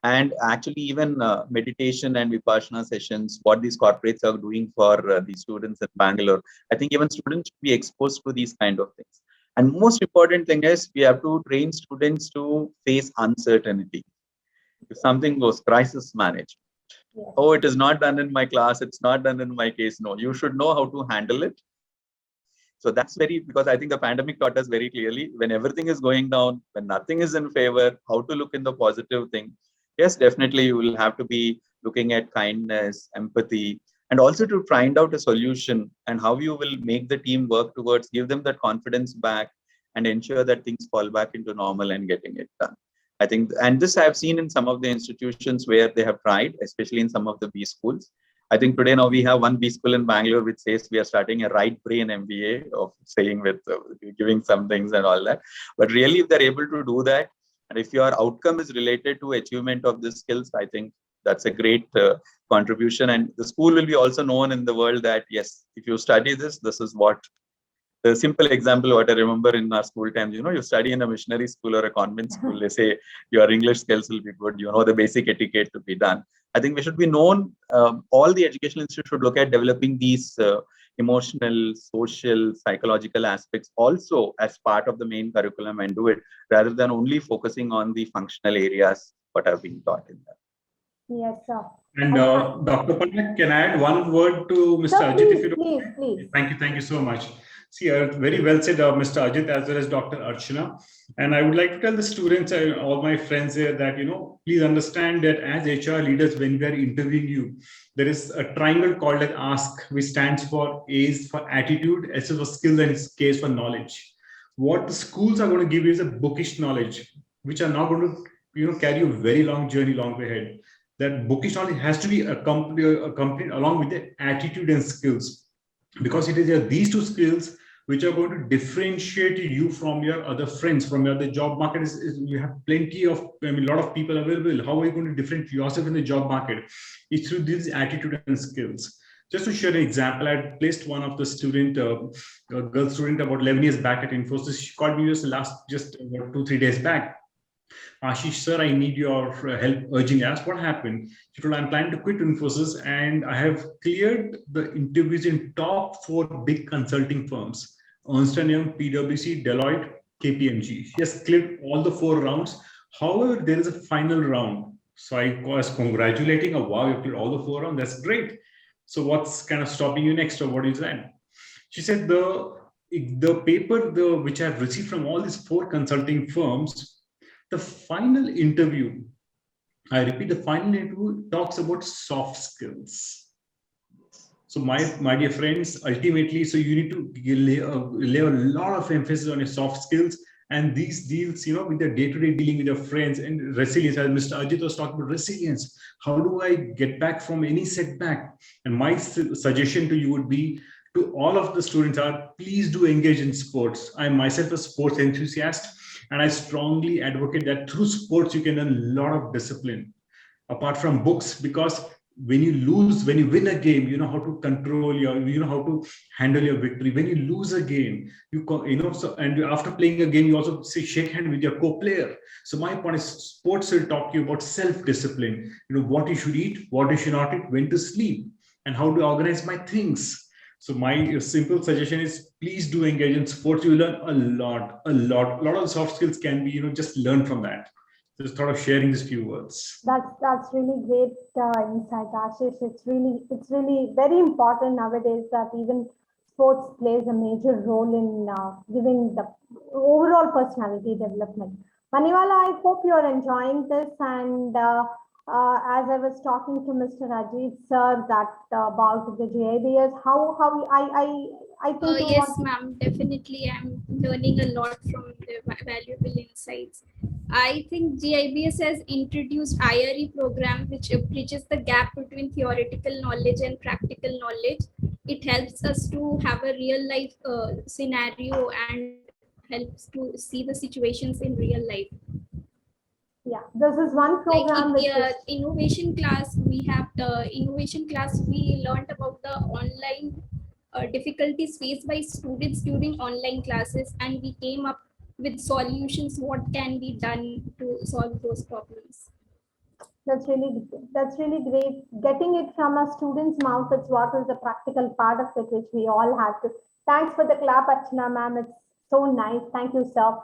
And actually even meditation and Vipassana sessions, what these corporates are doing for the students in Bangalore, I think even students should be exposed to these kind of things. And most important thing is we have to train students to face uncertainty. If something goes, crisis management. Yes. Oh, it is not done in my class, it's not done in my case. No, you should know how to handle it. So that's very, because I think the pandemic taught us very clearly, when everything is going down, when nothing is in favor, how to look in the positive thing. Yes, definitely you will have to be looking at kindness, empathy, and also to find out a solution and how you will make the team work towards, give them that confidence back and ensure that things fall back into normal and getting it done. I think, and this I've seen in some of the institutions where they have tried, especially in some of the B schools. I think today now we have one B school in Bangalore which says we are starting a right brain MBA of saying with giving some things and all that. But really, if they're able to do that, and if your outcome is related to achievement of these skills, I think that's a great contribution. And the school will be also known in the world that, yes, if you study this, this is what. The simple example, what I remember in our school times, you study in a missionary school or a convent school, they say your English skills will be good, the basic etiquette to be done. I think we should be known, all the educational institutes should look at developing these emotional, social, psychological aspects also as part of the main curriculum and do it rather than only focusing on the functional areas what are being taught in that. Yes, sir. And Dr. Pandit, can I add one word to Mr. Sir, Ajit? If you don't please. Thank you so much. See, very well said, Mr. Ajit, as well as Dr. Archana. And I would like to tell the students and all my friends here that, please understand that as HR leaders, when we are interviewing you, there is a triangle called as ASK, which stands for A is for attitude, S is for skills, and K is for knowledge. What the schools are going to give you is a bookish knowledge, which are not going to, carry a very long journey, long way ahead. That bookish knowledge has to be accompanied along with the attitude and skills, because it is these two skills which are going to differentiate you from your other friends, from your other job market. You have plenty of, a lot of people available. How are you going to differentiate yourself in the job market? It's through these attitude and skills. Just to share an example, I had placed one of the student, a girl student about 11 years back at Infosys. She called me just about 2-3 days back. Ashish, sir, I need your help urging. I asked what happened. She told, I'm planning to quit Infosys and I have cleared the interviews in top 4 big consulting firms: Ernst & Young, PwC, Deloitte, KPMG. She has cleared all the 4 rounds. However, there is a final round. So I was congratulating her. Wow, you cleared all the 4 rounds. That's great. So what's kind of stopping you next, or what is that? She said the paper which I have received from all these 4 consulting firms, the final interview, I repeat, the final interview talks about soft skills. So my dear friends, ultimately, so you need to lay a lot of emphasis on your soft skills, and these deals, with the day-to-day dealing with your friends, and resilience, as Mr. Ajit was talking about resilience. How do I get back from any setback? And my suggestion to you would be, to all of the students are, please do engage in sports. I am myself a sports enthusiast, and I strongly advocate that through sports, you can learn a lot of discipline apart from books, because when you win a game, you know how to control how to handle your victory. When you lose a game, and after playing a game, you also shake hand with your co-player. So my point is, sports will talk to you about self-discipline, what you should eat, what you should not eat, when to sleep, and how to organize my things. So my simple suggestion is, please do engage in sports. You learn a lot of soft skills can be, just learn from that. Just thought of sharing these few words. That's really great insight, Ashish. It's really very important nowadays that even sports plays a major role in giving the overall personality development. Manivala, I hope you're enjoying this, and as I was talking to Mr. Ajit sir that about the GIBS, how I think yes, ma'am, definitely I'm learning a lot from the valuable insights. I think GIBS has introduced IRE program, which bridges the gap between theoretical knowledge and practical knowledge. It helps us to have a real life scenario and helps to see the situations in real life. Yeah, this is one program Like which in is innovation class, we have the innovation class, we learned about the online difficulties faced by students during online classes, and we came up with solutions, what can be done to solve those problems. that's really great. Getting it from a student's mouth is what is the practical part of it, which we all have to. Thanks for the clap, Archana ma'am. It's so nice. Thank you, sir.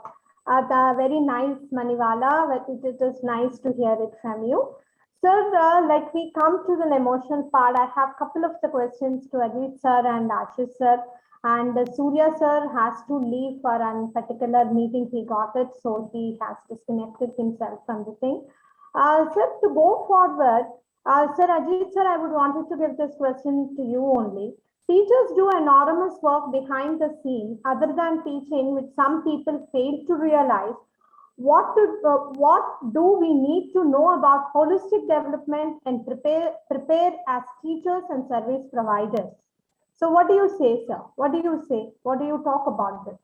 Very nice, Maniwala. But it is nice to hear it from you. Sir, like we come to the emotional part, I have a couple of the questions to Ajit sir and Ashish sir. And Surya sir has to leave for a particular meeting. He got it, so he has disconnected himself from the thing. Sir, to go forward, Sir Ajit sir, I would wanted to give this question to you only. Teachers do enormous work behind the scene other than teaching, which some people fail to realize. What do we need to know about holistic development and prepare as teachers and service providers? So what do you say, sir? What do you say? What do you talk about this?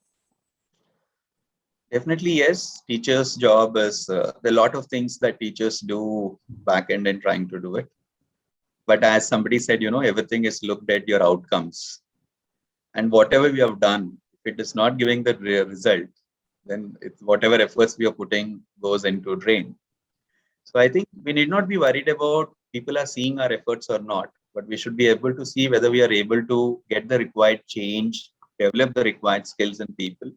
Definitely, yes. Teachers' job is there are a lot of things that teachers do back end and trying to do it. But as somebody said, everything is looked at your outcomes. And whatever we have done, if it is not giving the result, then whatever efforts we are putting goes into drain. So I think we need not be worried about people are seeing our efforts or not, but we should be able to see whether we are able to get the required change, develop the required skills in people.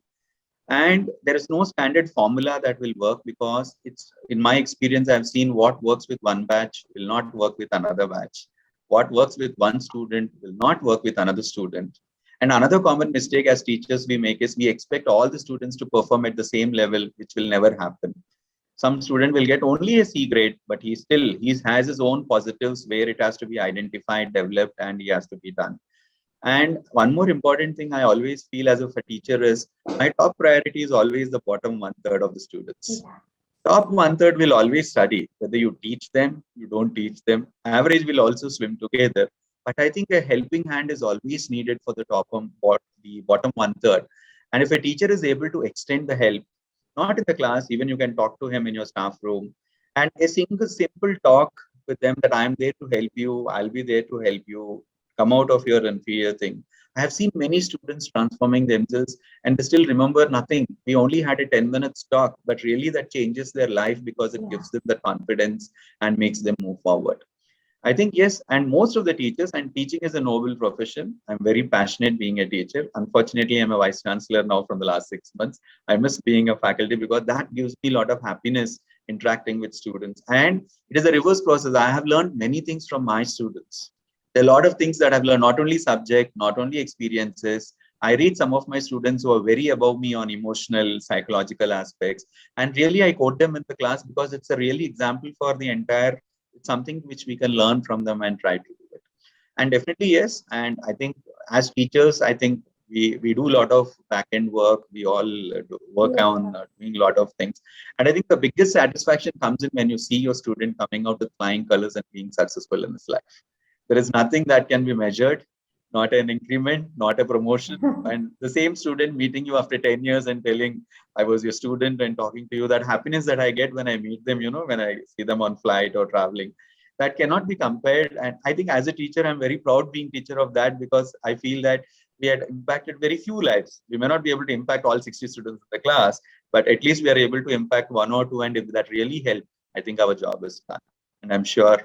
And there is no standard formula that will work, because it's, in my experience, I've seen what works with one batch will not work with another batch. What works with one student will not work with another student. And another common mistake as teachers we make is we expect all the students to perform at the same level, which will never happen. Some student will get only a C grade, but he has his own positives where it has to be identified, developed, and he has to be done. And one more important thing I always feel as if a teacher is, my top priority is always the bottom 1/3 of the students. Yeah. Top 1/3 will always study, whether you teach them, you don't teach them. Average will also swim together. But I think a helping hand is always needed for the the bottom 1/3. And if a teacher is able to extend the help, not in the class, even you can talk to him in your staff room, and a simple talk with them that I'm there to help you, I'll be there to help you, come out of your inferior thing. I have seen many students transforming themselves and they still remember nothing. We only had a 10 minutes talk, but really that changes their life because it gives them the confidence and makes them move forward. I think, yes, and most of the teachers, and teaching is a noble profession. I'm very passionate being a teacher. Unfortunately, I'm a vice chancellor now from the last 6 months. I miss being a faculty because that gives me a lot of happiness interacting with students. And it is a reverse process. I have learned many things from my students. There are a lot of things that I've learned, not only subject, not only experiences. I read some of my students who are very above me on emotional, psychological aspects. And really, I quote them in the class because it's a really example for the entire, it's something which we can learn from them and try to do it. And definitely, yes. And I think as teachers, I think we do a lot of back-end work. We all work on doing a lot of things. And I think the biggest satisfaction comes in when you see your student coming out with flying colors and being successful in his life. There is nothing that can be measured, not an increment, not a promotion. And the same student meeting you after 10 years and telling, I was your student, and talking to you, that happiness that I get when I meet them, when I see them on flight or traveling, that cannot be compared. And I think as a teacher, I'm very proud being teacher of that, because I feel that we had impacted very few lives. We may not be able to impact all 60 students in the class, but at least we are able to impact one or two. And if that really helps, I think our job is done. And I'm sure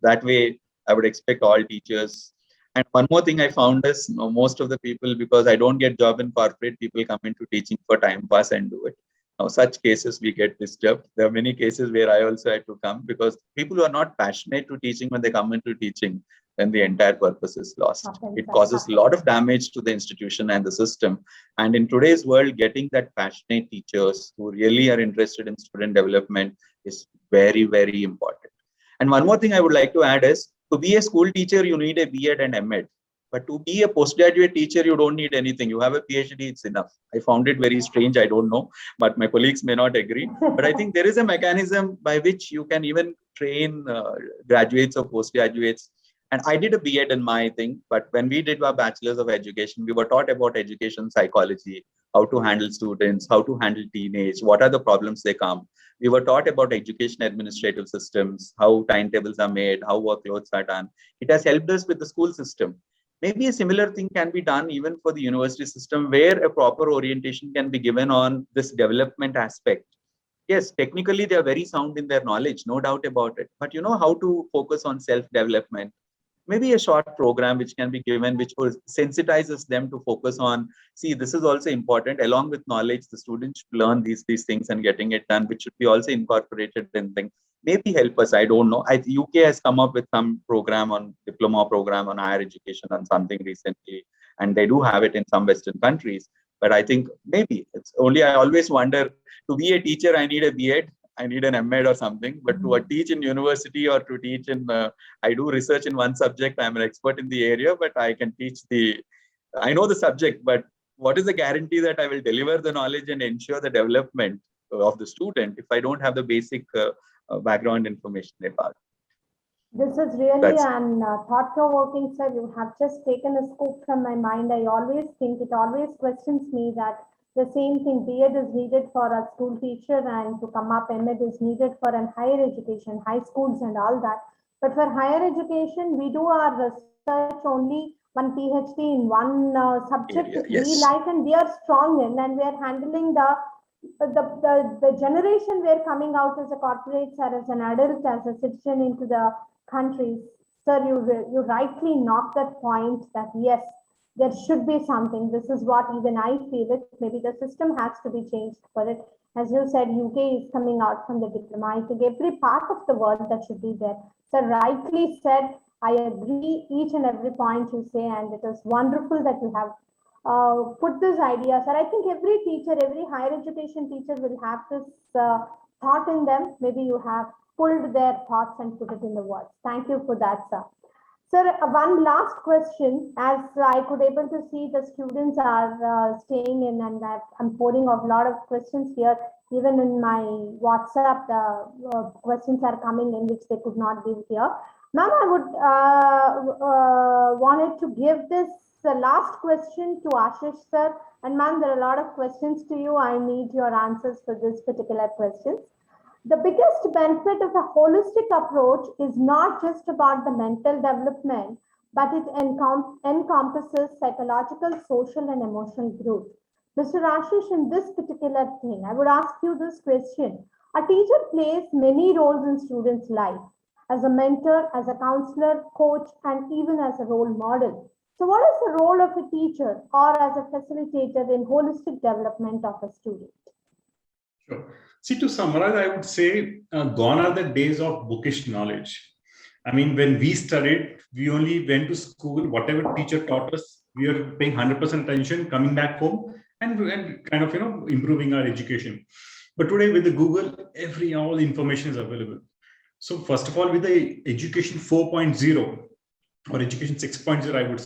that way, I would expect all teachers. And one more thing I found is most of the people, because I don't get job in corporate, people come into teaching for time pass and do it. Now, such cases we get disturbed. There are many cases where I also had to come, because people who are not passionate to teaching, when they come into teaching, then the entire purpose is lost. It causes a lot of damage to the institution and the system. And in today's world, getting that passionate teachers who really are interested in student development is very, very important. And one more thing I would like to add is, to be a school teacher, you need a B.Ed and M.Ed. But to be a postgraduate teacher, you don't need anything. You have a PhD, it's enough. I found it very strange. I don't know, but my colleagues may not agree. But I think there is a mechanism by which you can even train graduates or postgraduates. And I did a B.Ed in my thing, but when we did our bachelor's of education, we were taught about education psychology, how to handle students, how to handle teenage, what are the problems they come. We were taught about education administrative systems, how timetables are made, how workloads are done. It has helped us with the school system. Maybe a similar thing can be done even for the university system, where a proper orientation can be given on this development aspect. Yes, technically they are very sound in their knowledge, no doubt about it. But how to focus on self-development. Maybe a short program which can be given, which sensitizes them to focus on, see, this is also important. Along with knowledge, the students should learn these things and getting it done, which should be also incorporated in things. Maybe help us. I don't know. UK has come up with some program on diploma program on higher education on something recently, and they do have it in some Western countries. But I think maybe it's only, I always wonder, to be a teacher, I need a B.Ed, I need an M.Ed or something, but to teach in university or to teach in, I do research in one subject, I'm an expert in the area, but I can teach I know the subject, but what is the guarantee that I will deliver the knowledge and ensure the development of the student if I don't have the basic background information about it? This is really an thought-provoking, sir. You have just taken a scoop from my mind. I always think, it always questions me that the same thing, B.Ed is needed for a school teacher, and to come up, M.Ed is needed for an higher education, high schools and all that. But for higher education, we do our research only one PhD in one subject we like and we are strong in, and we are handling the generation we're coming out as a corporate or as an adult, as a citizen into the countries. Sir, you rightly knocked that point that yes, there should be something. This is what even I feel it. Maybe the system has to be changed for it. As you said, UK is coming out from the diploma. I think every part of the world that should be there. Sir, rightly said. I agree each and every point you say, and it is wonderful that you have put this idea. Sir, I think every teacher, every higher education teacher will have this thought in them. Maybe you have pulled their thoughts and put it in the words. Thank you for that, sir. Sir, one last question. As I could able to see, the students are staying in, and I'm pouring a lot of questions here. Even in my WhatsApp, the questions are coming in which they could not give here. Ma'am, I would wanted to give this last question to Ashish, sir. And ma'am, there are a lot of questions to you. I need your answers for this particular questions. The biggest benefit of a holistic approach is not just about the mental development, but it encompasses psychological, social, and emotional growth. Mr. Ashish, in this particular thing, I would ask you this question. A teacher plays many roles in students' life, as a mentor, as a counselor, coach, and even as a role model. So what is the role of a teacher or as a facilitator in holistic development of a student? Sure. See, to summarize, I would say gone are the days of bookish knowledge. I mean, when we studied, we only went to school, whatever teacher taught us, we were paying 100% attention, coming back home and kind of, improving our education. But today with the Google, all the information is available. So first of all, with the education 4.0 or education 6.0, I would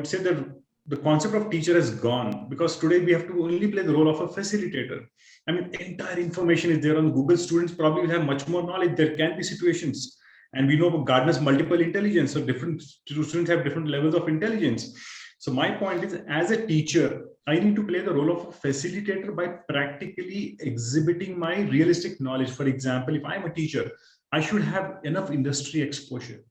say that the concept of teacher has gone, because today we have to only play the role of a facilitator. I mean, entire information is there on Google. Students probably will have much more knowledge. There can be situations, and we know Gardner's multiple intelligence. So different students have different levels of intelligence. So my point is, as a teacher, I need to play the role of a facilitator by practically exhibiting my realistic knowledge. For example, if I'm a teacher, I should have enough industry exposure.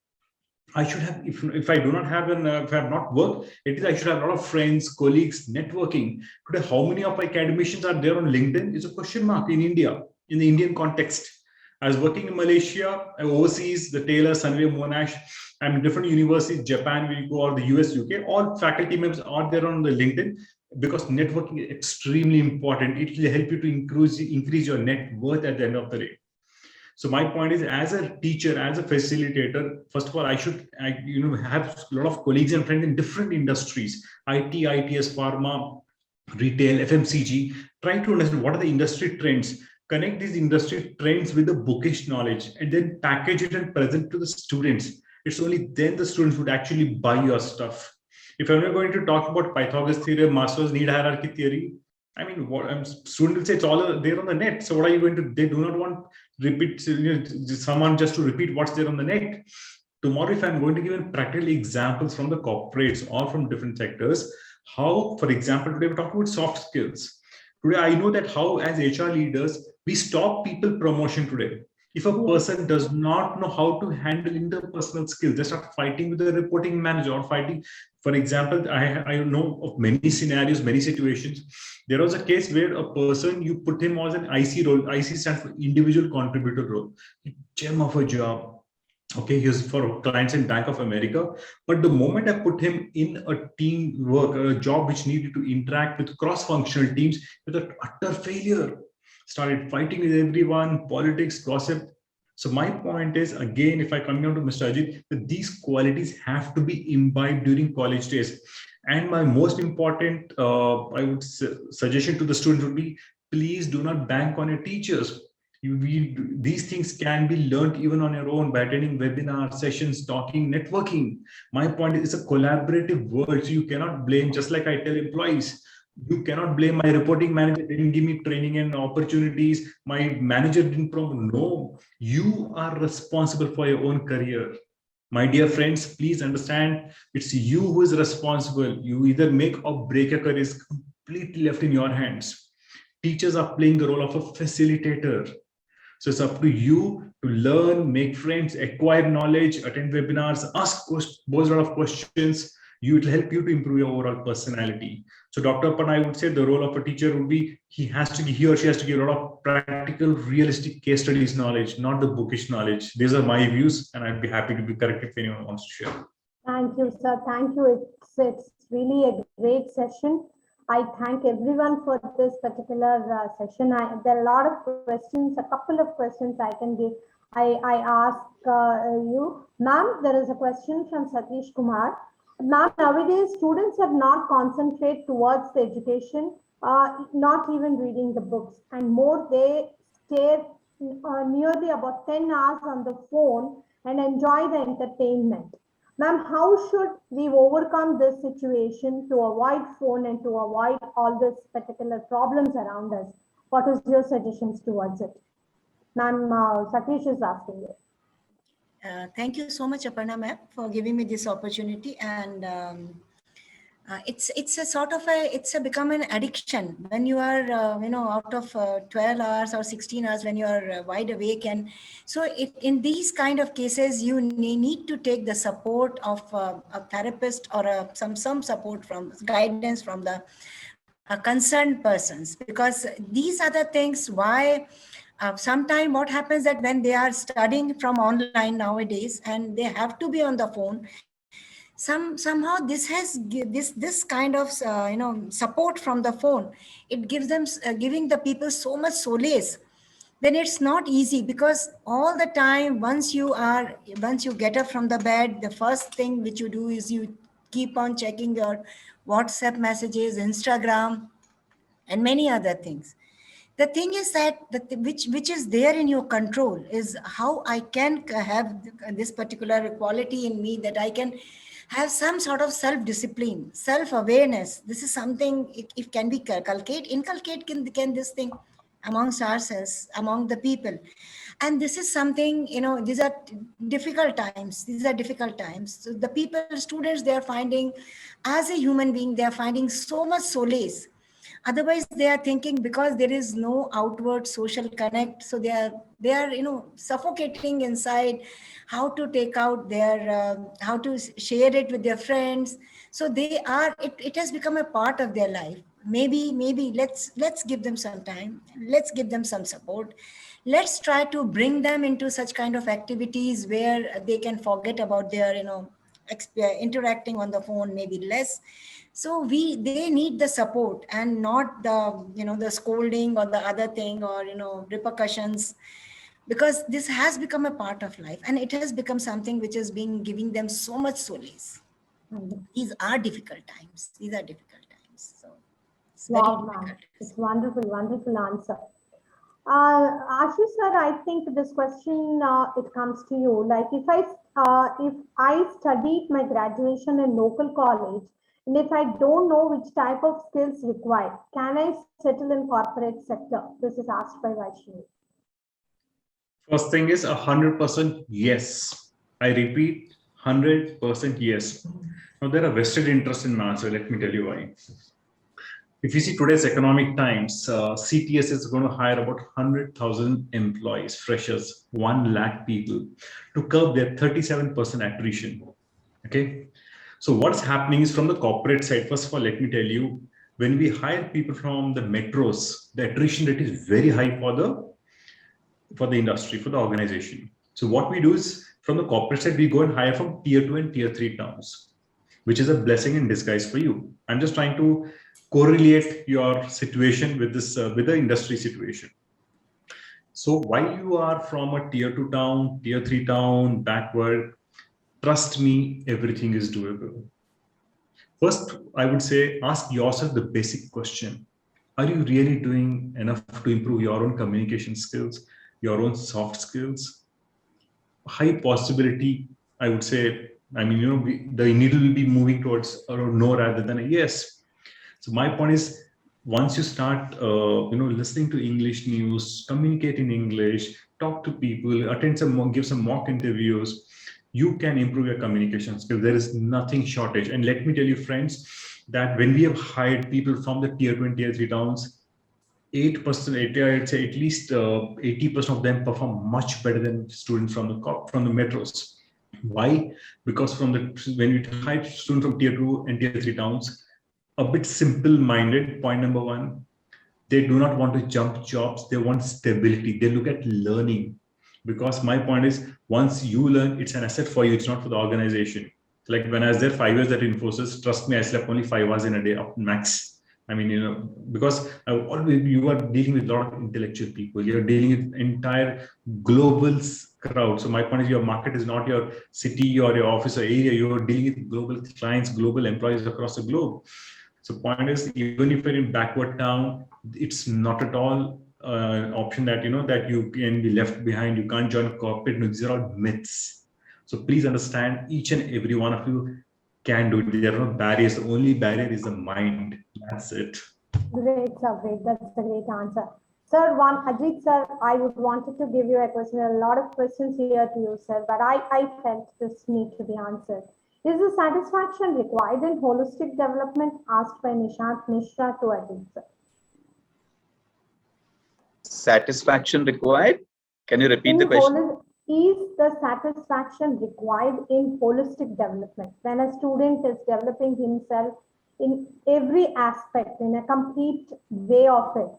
I should have, if I do not have if I have not worked, I should have a lot of friends, colleagues, networking. Today, how many of my academicians are there on LinkedIn is a question mark in India, in the Indian context. I was working in Malaysia, overseas, the Taylor, Sunway, Monash, and different universities, Japan, we go, or the US, UK, all faculty members are there on the LinkedIn, because networking is extremely important. It will help you to increase your net worth at the end of the day. So my point is, as a teacher, as a facilitator, first of all, I have a lot of colleagues and friends in different industries, IT, ITS, pharma, retail, FMCG, trying to understand what are the industry trends, connect these industry trends with the bookish knowledge, and then package it and present to the students. It's only then the students would actually buy your stuff. If I'm not going to talk about Pythagoras theorem, Maslow's need hierarchy theory, I mean, what student will say, it's all there on the net. So what are you going to? They do not want repeat someone just to repeat what's there on the net. Tomorrow, if I'm going to give practical examples from the corporates or from different sectors, How, for example, today we're talking about soft skills. Today, I know that how as HR leaders, we stop people promotion today. If a person does not know how to handle interpersonal skills, they start fighting with the reporting manager or fighting. For example, I know of many scenarios, many situations. There was a case where a person, you put him as an IC role. IC stands for individual contributor role. Gem of a job. Okay, he was for clients in Bank of America. But the moment I put him in a team work, a job which needed to interact with cross-functional teams, with an utter failure. Started fighting with everyone, politics, gossip. So my point is, again, if I come down to Mr. Ajit, that these qualities have to be imbibed during college days. And my most important, suggestion to the students would be, please do not bank on your teachers. These things can be learned even on your own by attending webinar sessions, talking, networking. My point is, it's a collaborative world. So you cannot blame, just like I tell employees, you cannot blame my reporting manager didn't give me training and opportunities. My manager didn't promote. No, you are responsible for your own career. My dear friends, please understand, it's you who is responsible. You either make or break a career is completely left in your hands. Teachers are playing the role of a facilitator. So it's up to you to learn, make friends, acquire knowledge, attend webinars, ask a lot of questions. It will help you to improve your overall personality. So Dr. Pan, I would say the role of a teacher would be, he or she has to give a lot of practical, realistic case studies knowledge, not the bookish knowledge. These are my views, and I'd be happy to be corrected if anyone wants to share. Thank you, sir. Thank you. It's really a great session. I thank everyone for this particular session. There are a lot of questions, a couple of questions I can give. I ask you, ma'am, there is a question from Satish Kumar. Ma'am, nowadays students are not concentrate towards the education, not even reading the books, and more they stay nearly about 10 hours on the phone and enjoy the entertainment. Ma'am, how should we overcome this situation to avoid phone and to avoid all these particular problems around us? What is your suggestions towards it? Ma'am, Satish is asking you. Thank you so much, Aparna ma'am, for giving me this opportunity. And it's a sort of it's become an addiction when you are out of 12 hours or 16 hours when you are wide awake. And so in these kind of cases, you need to take the support of a therapist or some support from guidance from the concerned persons, because these are the things why sometimes what happens that when they are studying from online nowadays and they have to be on the phone, somehow this has this kind of support from the phone, it gives them giving the people so much solace. Then it's not easy, because all the time once you get up from the bed, the first thing which you do is you keep on checking your WhatsApp messages, Instagram, and many other things. The thing is that which is there in your control is how I can have this particular quality in me, that I can have some sort of self-discipline, self-awareness. This is something it can be inculcate can this thing amongst ourselves, among the people. And this is something, these are difficult times. So the people, students, they are finding, as a human being, they are finding so much solace. Otherwise they are thinking, because there is no outward social connect, so they are suffocating inside, how to take out their how to share it with their friends. So they are, it has become a part of their life. Maybe let's give them some time, let's give them some support, let's try to bring them into such kind of activities where they can forget about their interacting on the phone maybe less. So they need the support and not the scolding or the other thing, or repercussions, because this has become a part of life and it has become something which is giving them so much solace. These are difficult times. So it's very Wow, ma'am. difficult. It's wonderful answer. Ashish sir, I think this question, it comes to you. Like if I studied my graduation in local college, and if I don't know which type of skills required, can I settle in corporate sector? This is asked by Vaishnavi. First thing is 100% yes. I repeat, 100% yes. Now, there are vested interest in my answer. Let me tell you why. If you see today's economic times, CTS is going to hire about 100,000 employees, freshers, 1 lakh people to curb their 37% attrition. Okay. So what's happening is from the corporate side, first of all, let me tell you, when we hire people from the metros, the attrition rate is very high for the industry, for the organization. So what we do is from the corporate side, we go and hire from tier 2 and tier 3 towns, which is a blessing in disguise for you. I'm just trying to correlate your situation with this, with the industry situation. So while you are from a tier 2 town, tier 3 town, backward, trust me, everything is doable. First, I would say, ask yourself the basic question. Are you really doing enough to improve your own communication skills, your own soft skills? High possibility, I would say, I mean, you know, the needle will be moving towards a no rather than a yes. So my point is, once you start, listening to English news, communicate in English, talk to people, attend give some mock interviews, you can improve your communication skills. There is nothing shortage. And let me tell you, friends, that when we have hired people from the tier 2 and tier 3 towns, 8%, I'd say at least 80% of them perform much better than students from the metros. Why? Because when we hire students from tier 2 and tier 3 towns, a bit simple-minded, point number 1, they do not want to jump jobs. They want stability. They look at learning. Because my point is, once you learn, it's an asset for you. It's not for the organization. Like when I was there 5 years at Infosys, trust me, I slept only 5 hours in a day up max. I mean, you know, because you are dealing with a lot of intellectual people. You're dealing with entire global crowd. So my point is, your market is not your city or your office or area. You're dealing with global clients, global employees across the globe. So point is, even if you're in backward town, it's not at all an option that, you know, that you can be left behind. You can't join corporate. No, these are all myths. So please understand, each and every one of you can do it. There are no barriers. The only barrier is the mind. That's it. Great, sir. Great. That's a great answer. Sir, Ajit, sir, I would wanted to give you a question. A lot of questions here to you, sir, but I felt this need to be answered. Is the satisfaction required in holistic development? Asked by Nishant Mishra to Ajit, sir. Satisfaction required? Can you repeat the question? Is the satisfaction required in holistic development when a student is developing himself in every aspect, in a complete way of it?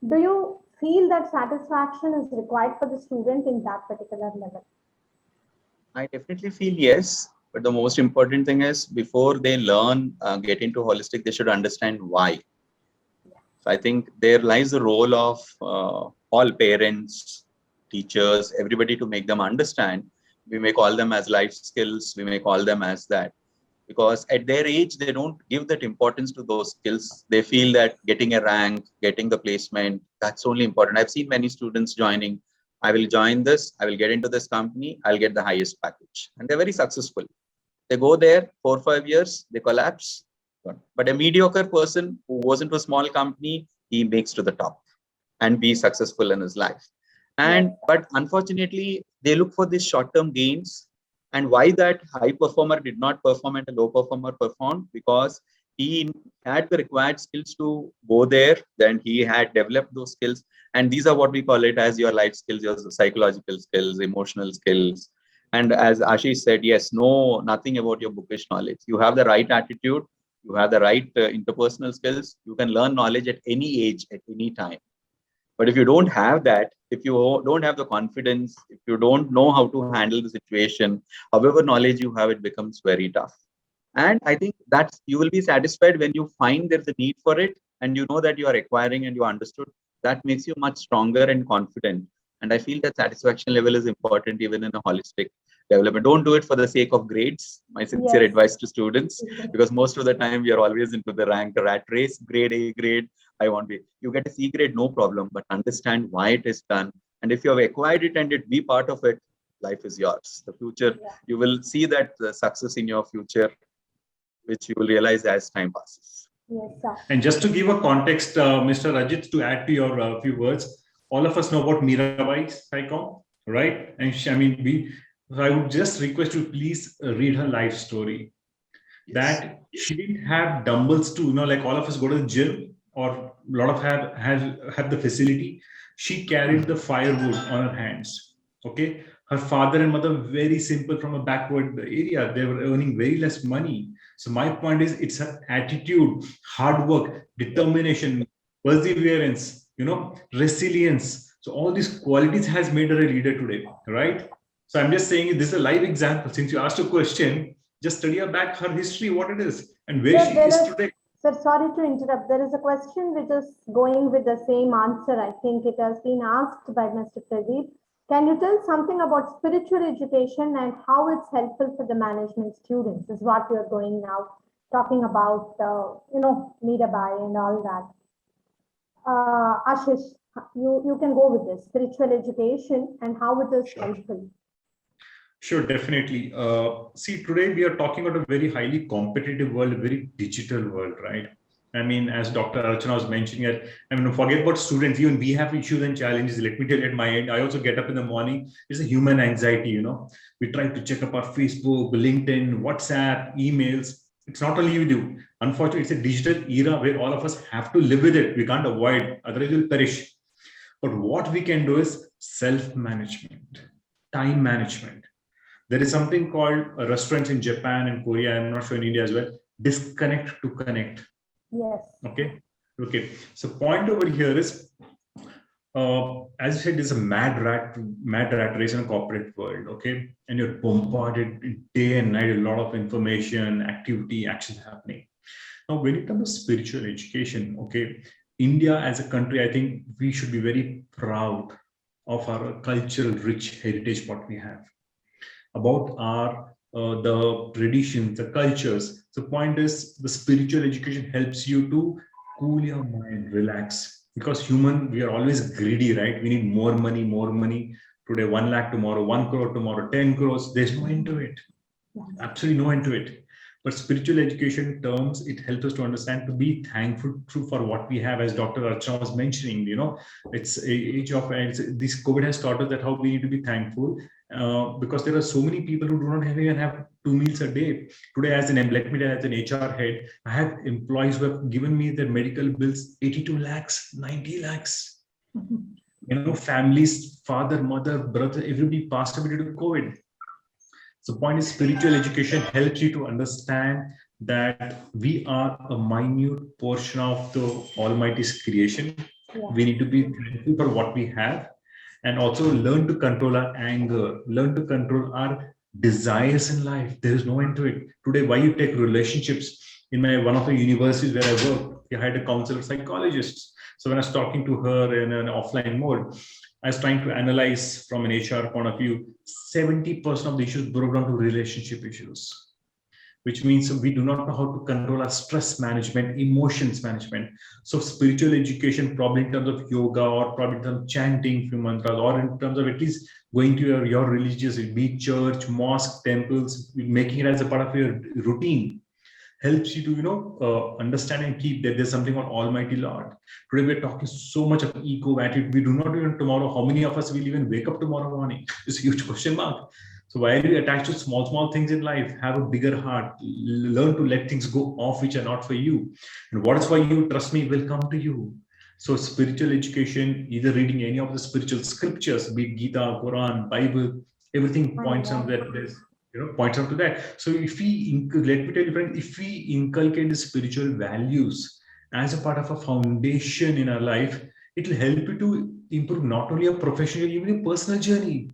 Do you feel that satisfaction is required for the student in that particular level? I definitely feel yes. But the most important thing is, before they learn, get into holistic, they should understand why. So I think there lies the role of all parents, teachers, everybody, to make them understand. We may call them as life skills. We may call them as that. Because at their age, they don't give that importance to those skills. They feel that getting a rank, getting the placement, that's only important. I've seen many students joining. I will join this. I will get into this company. I'll get the highest package. And they're very successful. They go there 4 or 5 years, they collapse. But a mediocre person who goes into a small company, he makes to the top and be successful in his life. But unfortunately, they look for these short-term gains. And why that high performer did not perform and a low performer performed? Because he had the required skills to go there. Then he had developed those skills. And these are what we call it as your life skills, your psychological skills, emotional skills. And as Ashish said, yes, nothing about your bookish knowledge. You have the right attitude. You have the right interpersonal skills. You can learn knowledge at any age, at any time. But if you don't have that, if you don't have the confidence, if you don't know how to handle the situation, however knowledge you have, it becomes very tough. And I think that you will be satisfied when you find there's a need for it and you know that you are acquiring and you understood. That makes you much stronger and confident. And I feel that satisfaction level is important even in a holistic development. Don't do it for the sake of grades. My sincere advice to students, because most of the time we are always into the rat race, grade A, grade. I want B. You get a C grade, no problem, but understand why it is done. And if you have acquired it and it be part of it, life is yours. The future, you will see that success in your future, which you will realize as time passes. Yes, sir. And just to give a context, Mr. Ajit, to add to your few words, all of us know about Mirabai Saikon, right? And I would just request you please read her life story. that she didn't have dumbbells to, like all of us go to the gym, or a lot of have the facility. She carried the firewood on her hands. Okay. Her father and mother, very simple, from a backward area. They were earning very less money. So my point is, it's her attitude, hard work, determination, perseverance, resilience. So all these qualities has made her a leader today, right? So I'm just saying this is a live example. Since you asked a question, just study back her history, what it is, and where she is today. Sir, sorry to interrupt. There is a question which is going with the same answer. I think it has been asked by Mr. Pradeep. Can you tell something about spiritual education and how it's helpful for the management students? Is what we are going now talking about, Mirabai and all that. Ashish, you can go with this spiritual education and how it is helpful. Sure, definitely. See, today we are talking about a very highly competitive world, a very digital world, right? I mean, as Dr. Archana was mentioning it, forget about students, even we have issues and challenges. Let me tell you at my end, I also get up in the morning. It's a human anxiety, We try to check up our Facebook, LinkedIn, WhatsApp, emails. It's not only you do. Unfortunately, it's a digital era where all of us have to live with it. We can't avoid, otherwise we'll perish. But what we can do is self-management, time management. There is something called restaurants in Japan and Korea, I'm not sure in India as well, disconnect to connect. Yes. Okay. So point over here is, as I said, there's a mad rat race in a corporate world, okay? And you're bombarded day and night, a lot of information, activity, action happening. Now, when it comes to spiritual education, okay, India as a country, I think we should be very proud of our cultural rich heritage, what we have, about our the traditions, the cultures. The point is, the spiritual education helps you to cool your mind, relax. Because we are always greedy, right? We need more money. Today, 1 lakh, tomorrow 1 crore, tomorrow 10 crores. There's no end to it. Absolutely no end to it. But spiritual education terms, it helps us to understand, to be thankful for what we have, as Dr. Archana was mentioning. It's age of this COVID has taught us that how we need to be thankful, because there are so many people who do not even have 2 meals a day. Today, as an HR head, I have employees who have given me their medical bills 82 lakhs, 90 lakhs. Families, father, mother, brother, everybody passed away due to COVID. So the point is, spiritual education helps you to understand that we are a minute portion of the Almighty's creation. Yeah. We need to be thankful for what we have, and also learn to control our anger, learn to control our desires in life. There is no end to it. Today, why you take relationships? In one of the universities where I work, I had a counselor psychologist. So when I was talking to her in an offline mode, I was trying to analyze from an HR point of view, 70% of the issues broke down to relationship issues, which means we do not know how to control our stress management, emotions management. So spiritual education, probably in terms of yoga, or probably in terms of chanting few mantras, or in terms of at least going to your religious, be it church, mosque, temples, making it as a part of your routine, helps you to understand and keep that there's something called Almighty Lord. Today we're talking so much of ego attitude. We do not even tomorrow. How many of us will even wake up tomorrow morning? It's a huge question mark. So why are you attached to small things in life? Have a bigger heart. Learn to let things go off which are not for you. And what is for you, trust me, will come to you. So spiritual education, either reading any of the spiritual scriptures, be it Gita, Quran, Bible, everything points on that. Points out to that. So if we, let me tell you, friend, if we inculcate the spiritual values as a part of a foundation in our life, it will help you to improve not only a professional, even a personal journey.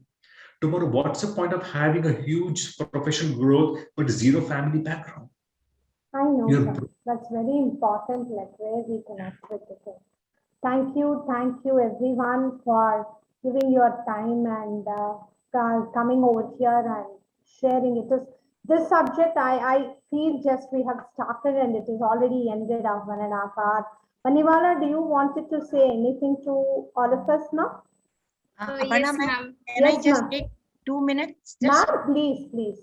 Tomorrow, what's the point of having a huge professional growth but zero family background? I know, sir. That's very important, like where we connect with the thing. Thank you everyone for giving your time and coming over here and sharing it. This subject, I feel just we have started and it is already ended of 1.5 hours. Manivala, do you wanted to say anything to all of us now? Yes, ma'am. Can I just take 2 minutes? Ma'am, please.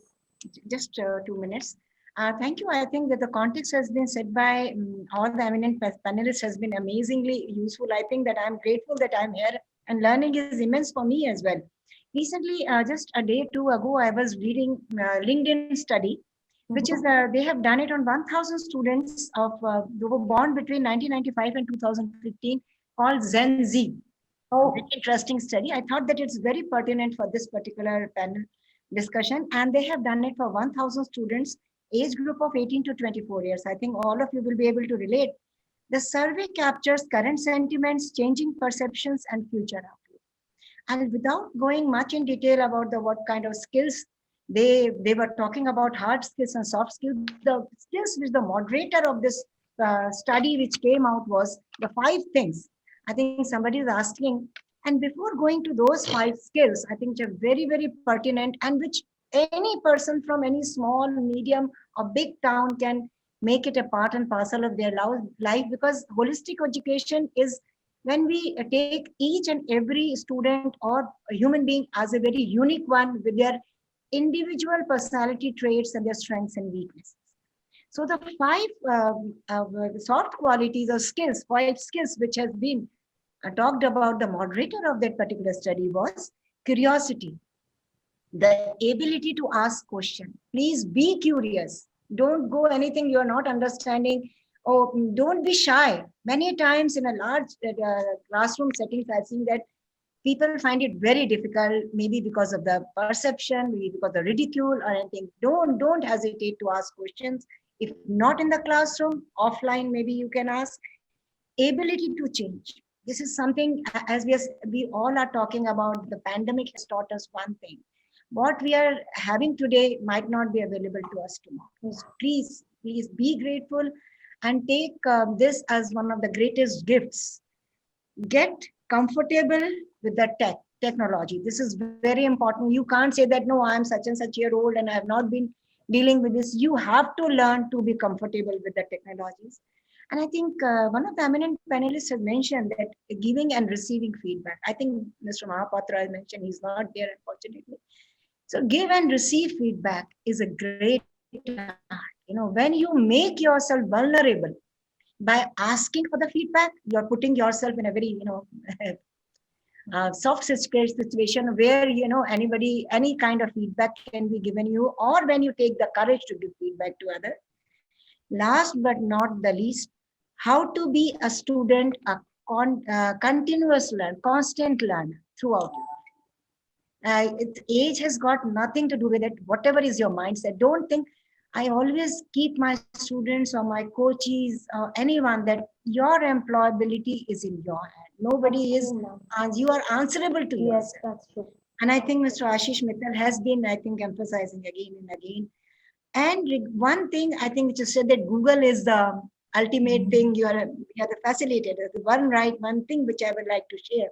Just 2 minutes. Thank you. I think that the context has been set by all the eminent panelists has been amazingly useful. I think that I'm grateful that I'm here, and learning is immense for me as well. Recently, just a day or two ago, I was reading LinkedIn study which is, they have done it on 1,000 students who were born between 1995 and 2015, called Gen Z. Oh, Very interesting study. I thought that it's very pertinent for this particular panel discussion, and they have done it for 1,000 students, age group of 18 to 24 years. I think all of you will be able to relate. The survey captures current sentiments, changing perceptions, and future outlook. And without going much in detail about what kind of skills they were talking about, hard skills and soft skills, the skills which the moderator of this study which came out was the 5 things. I think somebody is asking, and before going to those 5 skills, I think they're very, very pertinent, and which any person from any small, medium, or big town can make it a part and parcel of their life, because holistic education is when we take each and every student or a human being as a very unique one with their individual personality traits and their strengths and weaknesses. So the 5 soft qualities or skills, 5 skills which has been talked about the moderator of that particular study was curiosity, the ability to ask questions. Please be curious. Don't go anything you're not understanding. Or don't be shy. Many times in a large classroom settings, I've seen that people find it very difficult, maybe because of the perception, maybe because of the ridicule or anything. Don't hesitate to ask questions. If not in the classroom, offline, maybe you can ask. Ability to change. This is something, as we all are talking about, the pandemic has taught us one thing. What we are having today might not be available to us tomorrow. So please be grateful and take this as one of the greatest gifts. Get comfortable with the technology. This is very important. You can't say that, no, I'm such and such year old and I have not been dealing with this. You have to learn to be comfortable with the technologies. And I think one of the eminent panelists has mentioned that giving and receiving feedback. I think Mr. Mahapatra has mentioned, he's not there, unfortunately. So give and receive feedback is a great art. When you make yourself vulnerable by asking for the feedback, you're putting yourself in a very, soft situation where, any kind of feedback can be given you, or when you take the courage to give feedback to others. Last but not the least, how to be a student, a continuous learner, constant learner throughout your life. Age has got nothing to do with it. Whatever is your mindset, don't think. I always keep my students or my coaches or anyone that your employability is in your hand. Nobody is, you are answerable to yourself. yes, that's true. And I think Mr. Ashish Mittal has been, emphasizing again and again. And one thing I think, which is said, that Google is the ultimate thing. You are the facilitator. The one thing which I would like to share,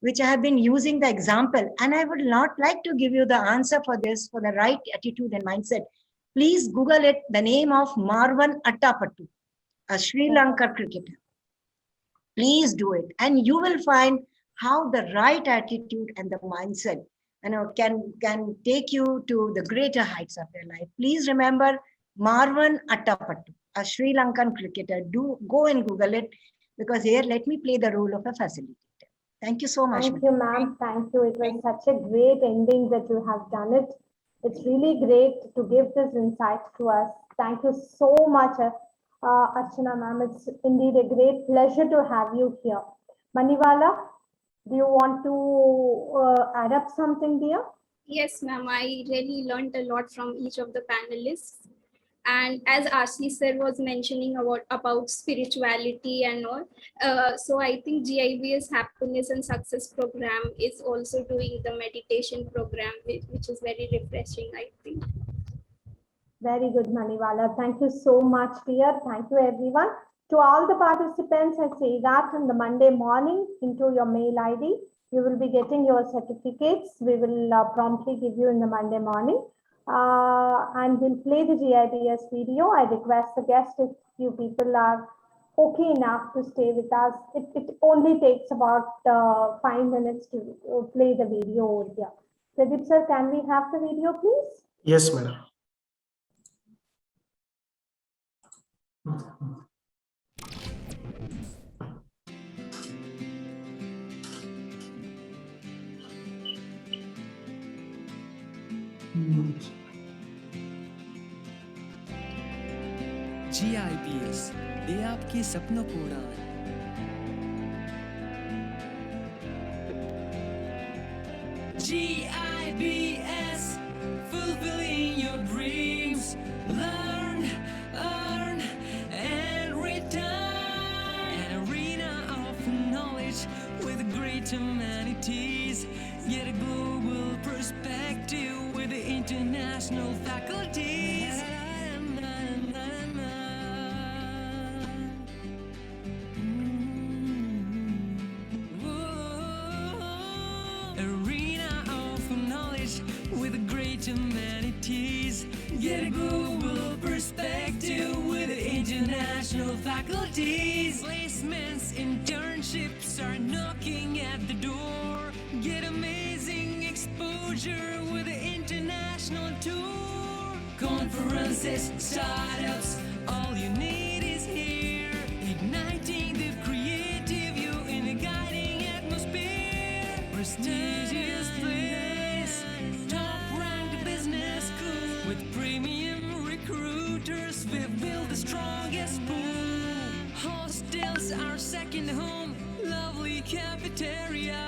which I have been using the example, and I would not like to give you the answer for this, for the right attitude and mindset. Please Google it, the name of Marwan Attapattu, a Sri Lankan cricketer. Please do it, and you will find how the right attitude and the mindset can take you to the greater heights of your life. Please remember Marwan Attapattu, a Sri Lankan cricketer. Do go and Google it, because here let me play the role of a facilitator. Thank you so much. Thank you, ma'am. Thank you. It was such a great ending that you have done it. It's really great to give this insight to us. Thank you so much, Archana ma'am. It's indeed a great pleasure to have you here. Manivala, do you want to add up something, dear? Yes, ma'am. I really learned a lot from each of the panelists. And as Ashley sir was mentioning about spirituality and all, so I think GIBS Happiness and Success Program is also doing the meditation program, which is very refreshing, I think. Very good, Manivala. Thank you so much, dear. Thank you, everyone. To all the participants, I say that on the Monday morning into your mail ID, you will be getting your certificates. We will promptly give you in the Monday morning. And we'll play the GIBS video. I request the guests, if you people are okay enough to stay with us. It only takes about 5 minutes to play the video over here. Pradeep sir, can we have the video, please? Yes, madam. GIBS दे आपके सपनों को उड़ान। GIBS, fulfilling your dreams. Learn, earn, and return. An arena of knowledge with great amenities. Get a global perspective with the international faculties. Arena of knowledge with great amenities. Get a global perspective with the international faculties. Placements, internships are knocking at the door. Get amazing exposure with the international tour. Conferences, startups, all you need is here. Igniting the creative you in a guiding atmosphere. Prestigious place, top-ranked business school. With premium recruiters, we've built the strongest pool. Hostels are second home, lovely cafeteria.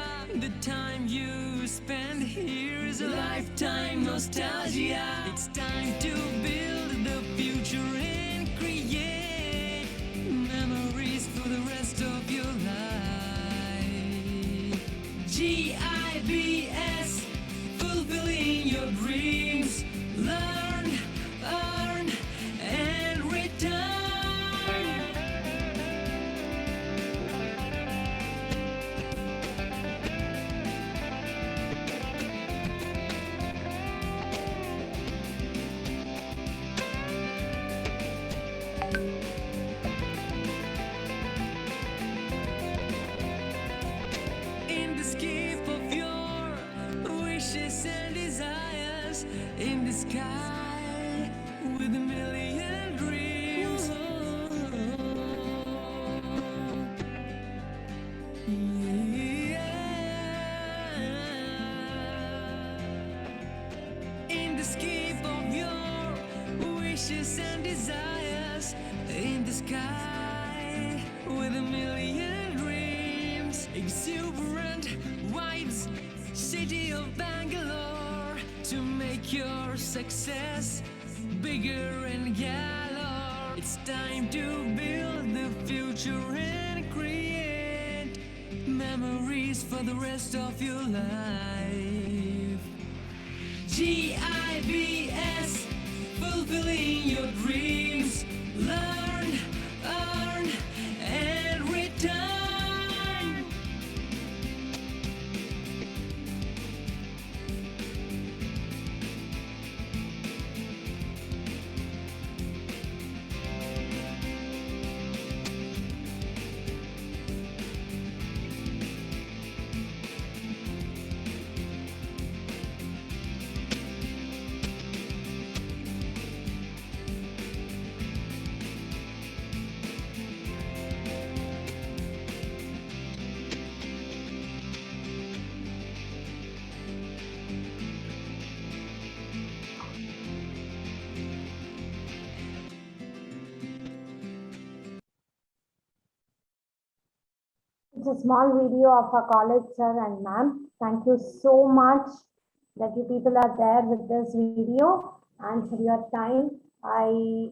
The time you spend here is a lifetime nostalgia. It's time to build the future and create memories for the rest of your life. GIBS, fulfilling your dreams. Learn, earn, and return. In the scape of your wishes and desires, in the sky with a million dreams. Yeah. In the scape of your wishes and desires, in the sky with a million dreams. Exuberant vibes, city of Bangalore, to make your success bigger and galore. It's time to build the future and create memories for the rest of your life. GIBS, fulfilling your dreams. Learn, earn, and return. It's a small video of our college sir and ma'am. Thank you so much that you people are there with this video and for your time. I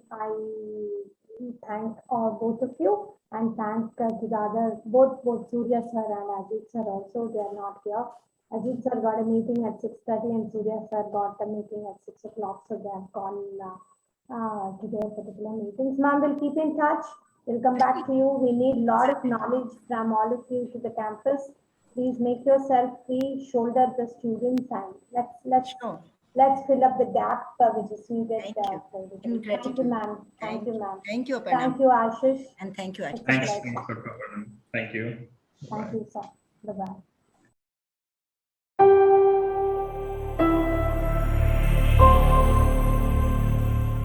thank both of you and thank to the other, both Surya sir and Ajit sir also, they are not here. Ajit sir got a meeting at 6:30 and Surya sir got a meeting at 6 o'clock, so they have gone to their particular meetings. Ma'am, we'll keep in touch. We'll come back to you. We need a lot of knowledge from all of you to the campus. Please make yourself free, shoulder the students, and Sure. let's fill up the gap which is needed. Thank you. For everybody. In Thank you, gratitude. ma'am. Thank you, ma'am. Thank you, Aparna. Thank you, Ashish. And thank you, Ajit. Thank Thanks, you. Dr. Karan. Thank you. Thank you, sir. Bye-bye.